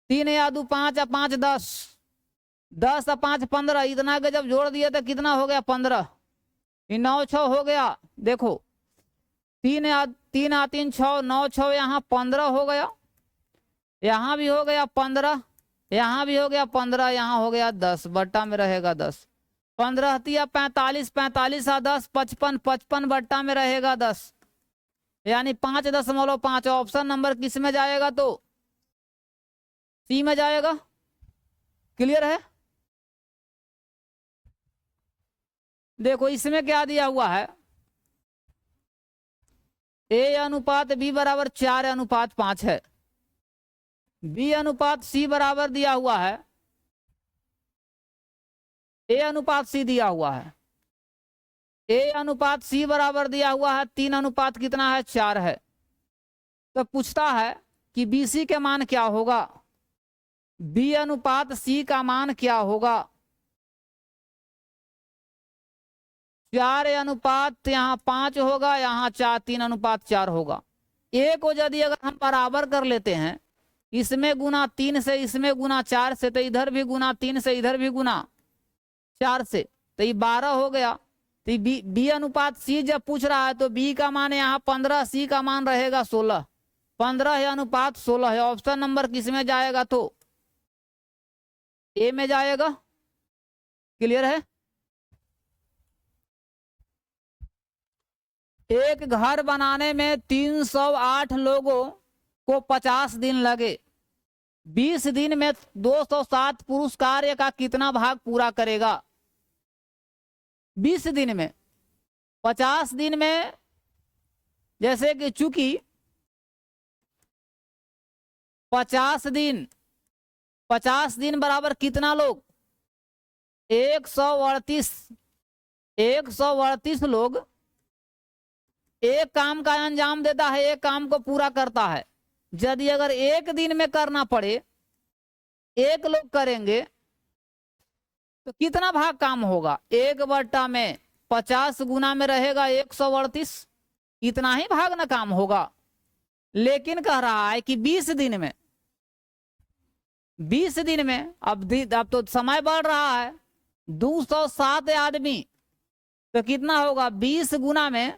3 या 2 5 या 5 10, 10 या 5 15, इतना के जब जोड़ दिए तो कितना हो गया 15, 9 6 हो गया। देखो 3 या 3 6 9 6 यहाँ 15 हो गया, यहाँ भी हो गया 15, यहाँ भी हो गया 15, यहाँ हो गया 10 बट्टा में रहेगा 10, 15 या 45, 45 या 10 55, 55 बट्टा में रहेगा 10 यानी 5.5, ऑप्शन नंबर किस में जाएगा तो सी में जाएगा। क्लियर है। देखो इसमें क्या दिया हुआ है A/B बराबर 4/5 है, B/C बराबर दिया हुआ है A/C दिया हुआ है, A/C बराबर दिया हुआ है 3 अनुपात कितना है 4 है। तो पूछता है कि BC के मान क्या होगा, B/C का मान क्या होगा, 4 यहाँ 5 होगा, यहाँ 4 3/4 होगा। A को यदि अगर हम बराबर कर लेते हैं इसमें गुना 3 से, इसमें गुना 4 से, तो इधर भी गुना 3 से, इधर भी गुना 4 से, तो ये 12 हो गया। तो बी अनुपात सी जब पूछ रहा है तो बी का मान यहाँ 15, सी का मान रहेगा 16। 15 है अनुपात 16 है। ऑप्शन नंबर किस में जाएगा? तो ए में जाएगा। क्लियर है? एक घर बनाने में 308 लोगों को 50 दिन लगे। 20 दिन में 207 पुरुष कार्य का कितना भाग पूरा करेगा? 20 दिन में, 50 दिन में, जैसे कि चूंकि 50 दिन, 50 दिन बराबर कितना लोग? 138 लोग एक काम का अंजाम देता है, एक काम को पूरा करता है। यदि अगर एक दिन में करना पड़े, एक लोग करेंगे, तो कितना भाग काम होगा? 1 में 50 गुना में रहेगा 138, इतना ही भाग ना काम होगा। लेकिन कह रहा है कि 20 दिन में, 20 दिन में, अब तो समय बढ़ रहा है, 207 आदमी, तो कितना होगा? 20 गुना में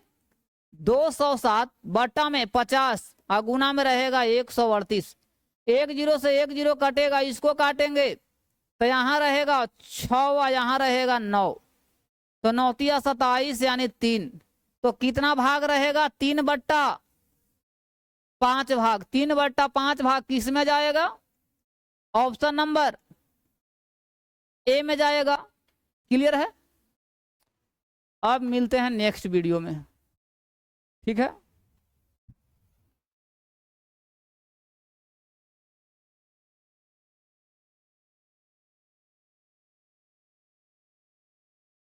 207 बट्टा में 50 और गुना में रहेगा 138। 1 0 से 1 0 कटेगा, इसको काटेंगे तो यहाँ रहेगा 6 और यहाँ रहेगा 9, तो 9 तिया 27 यानी 3। तो कितना भाग रहेगा? 3/5 भाग। 3/5 भाग किस में जाएगा? ऑप्शन नंबर ए में जाएगा। क्लियर है? अब मिलते हैं नेक्स्ट वीडियो में। ठीक है।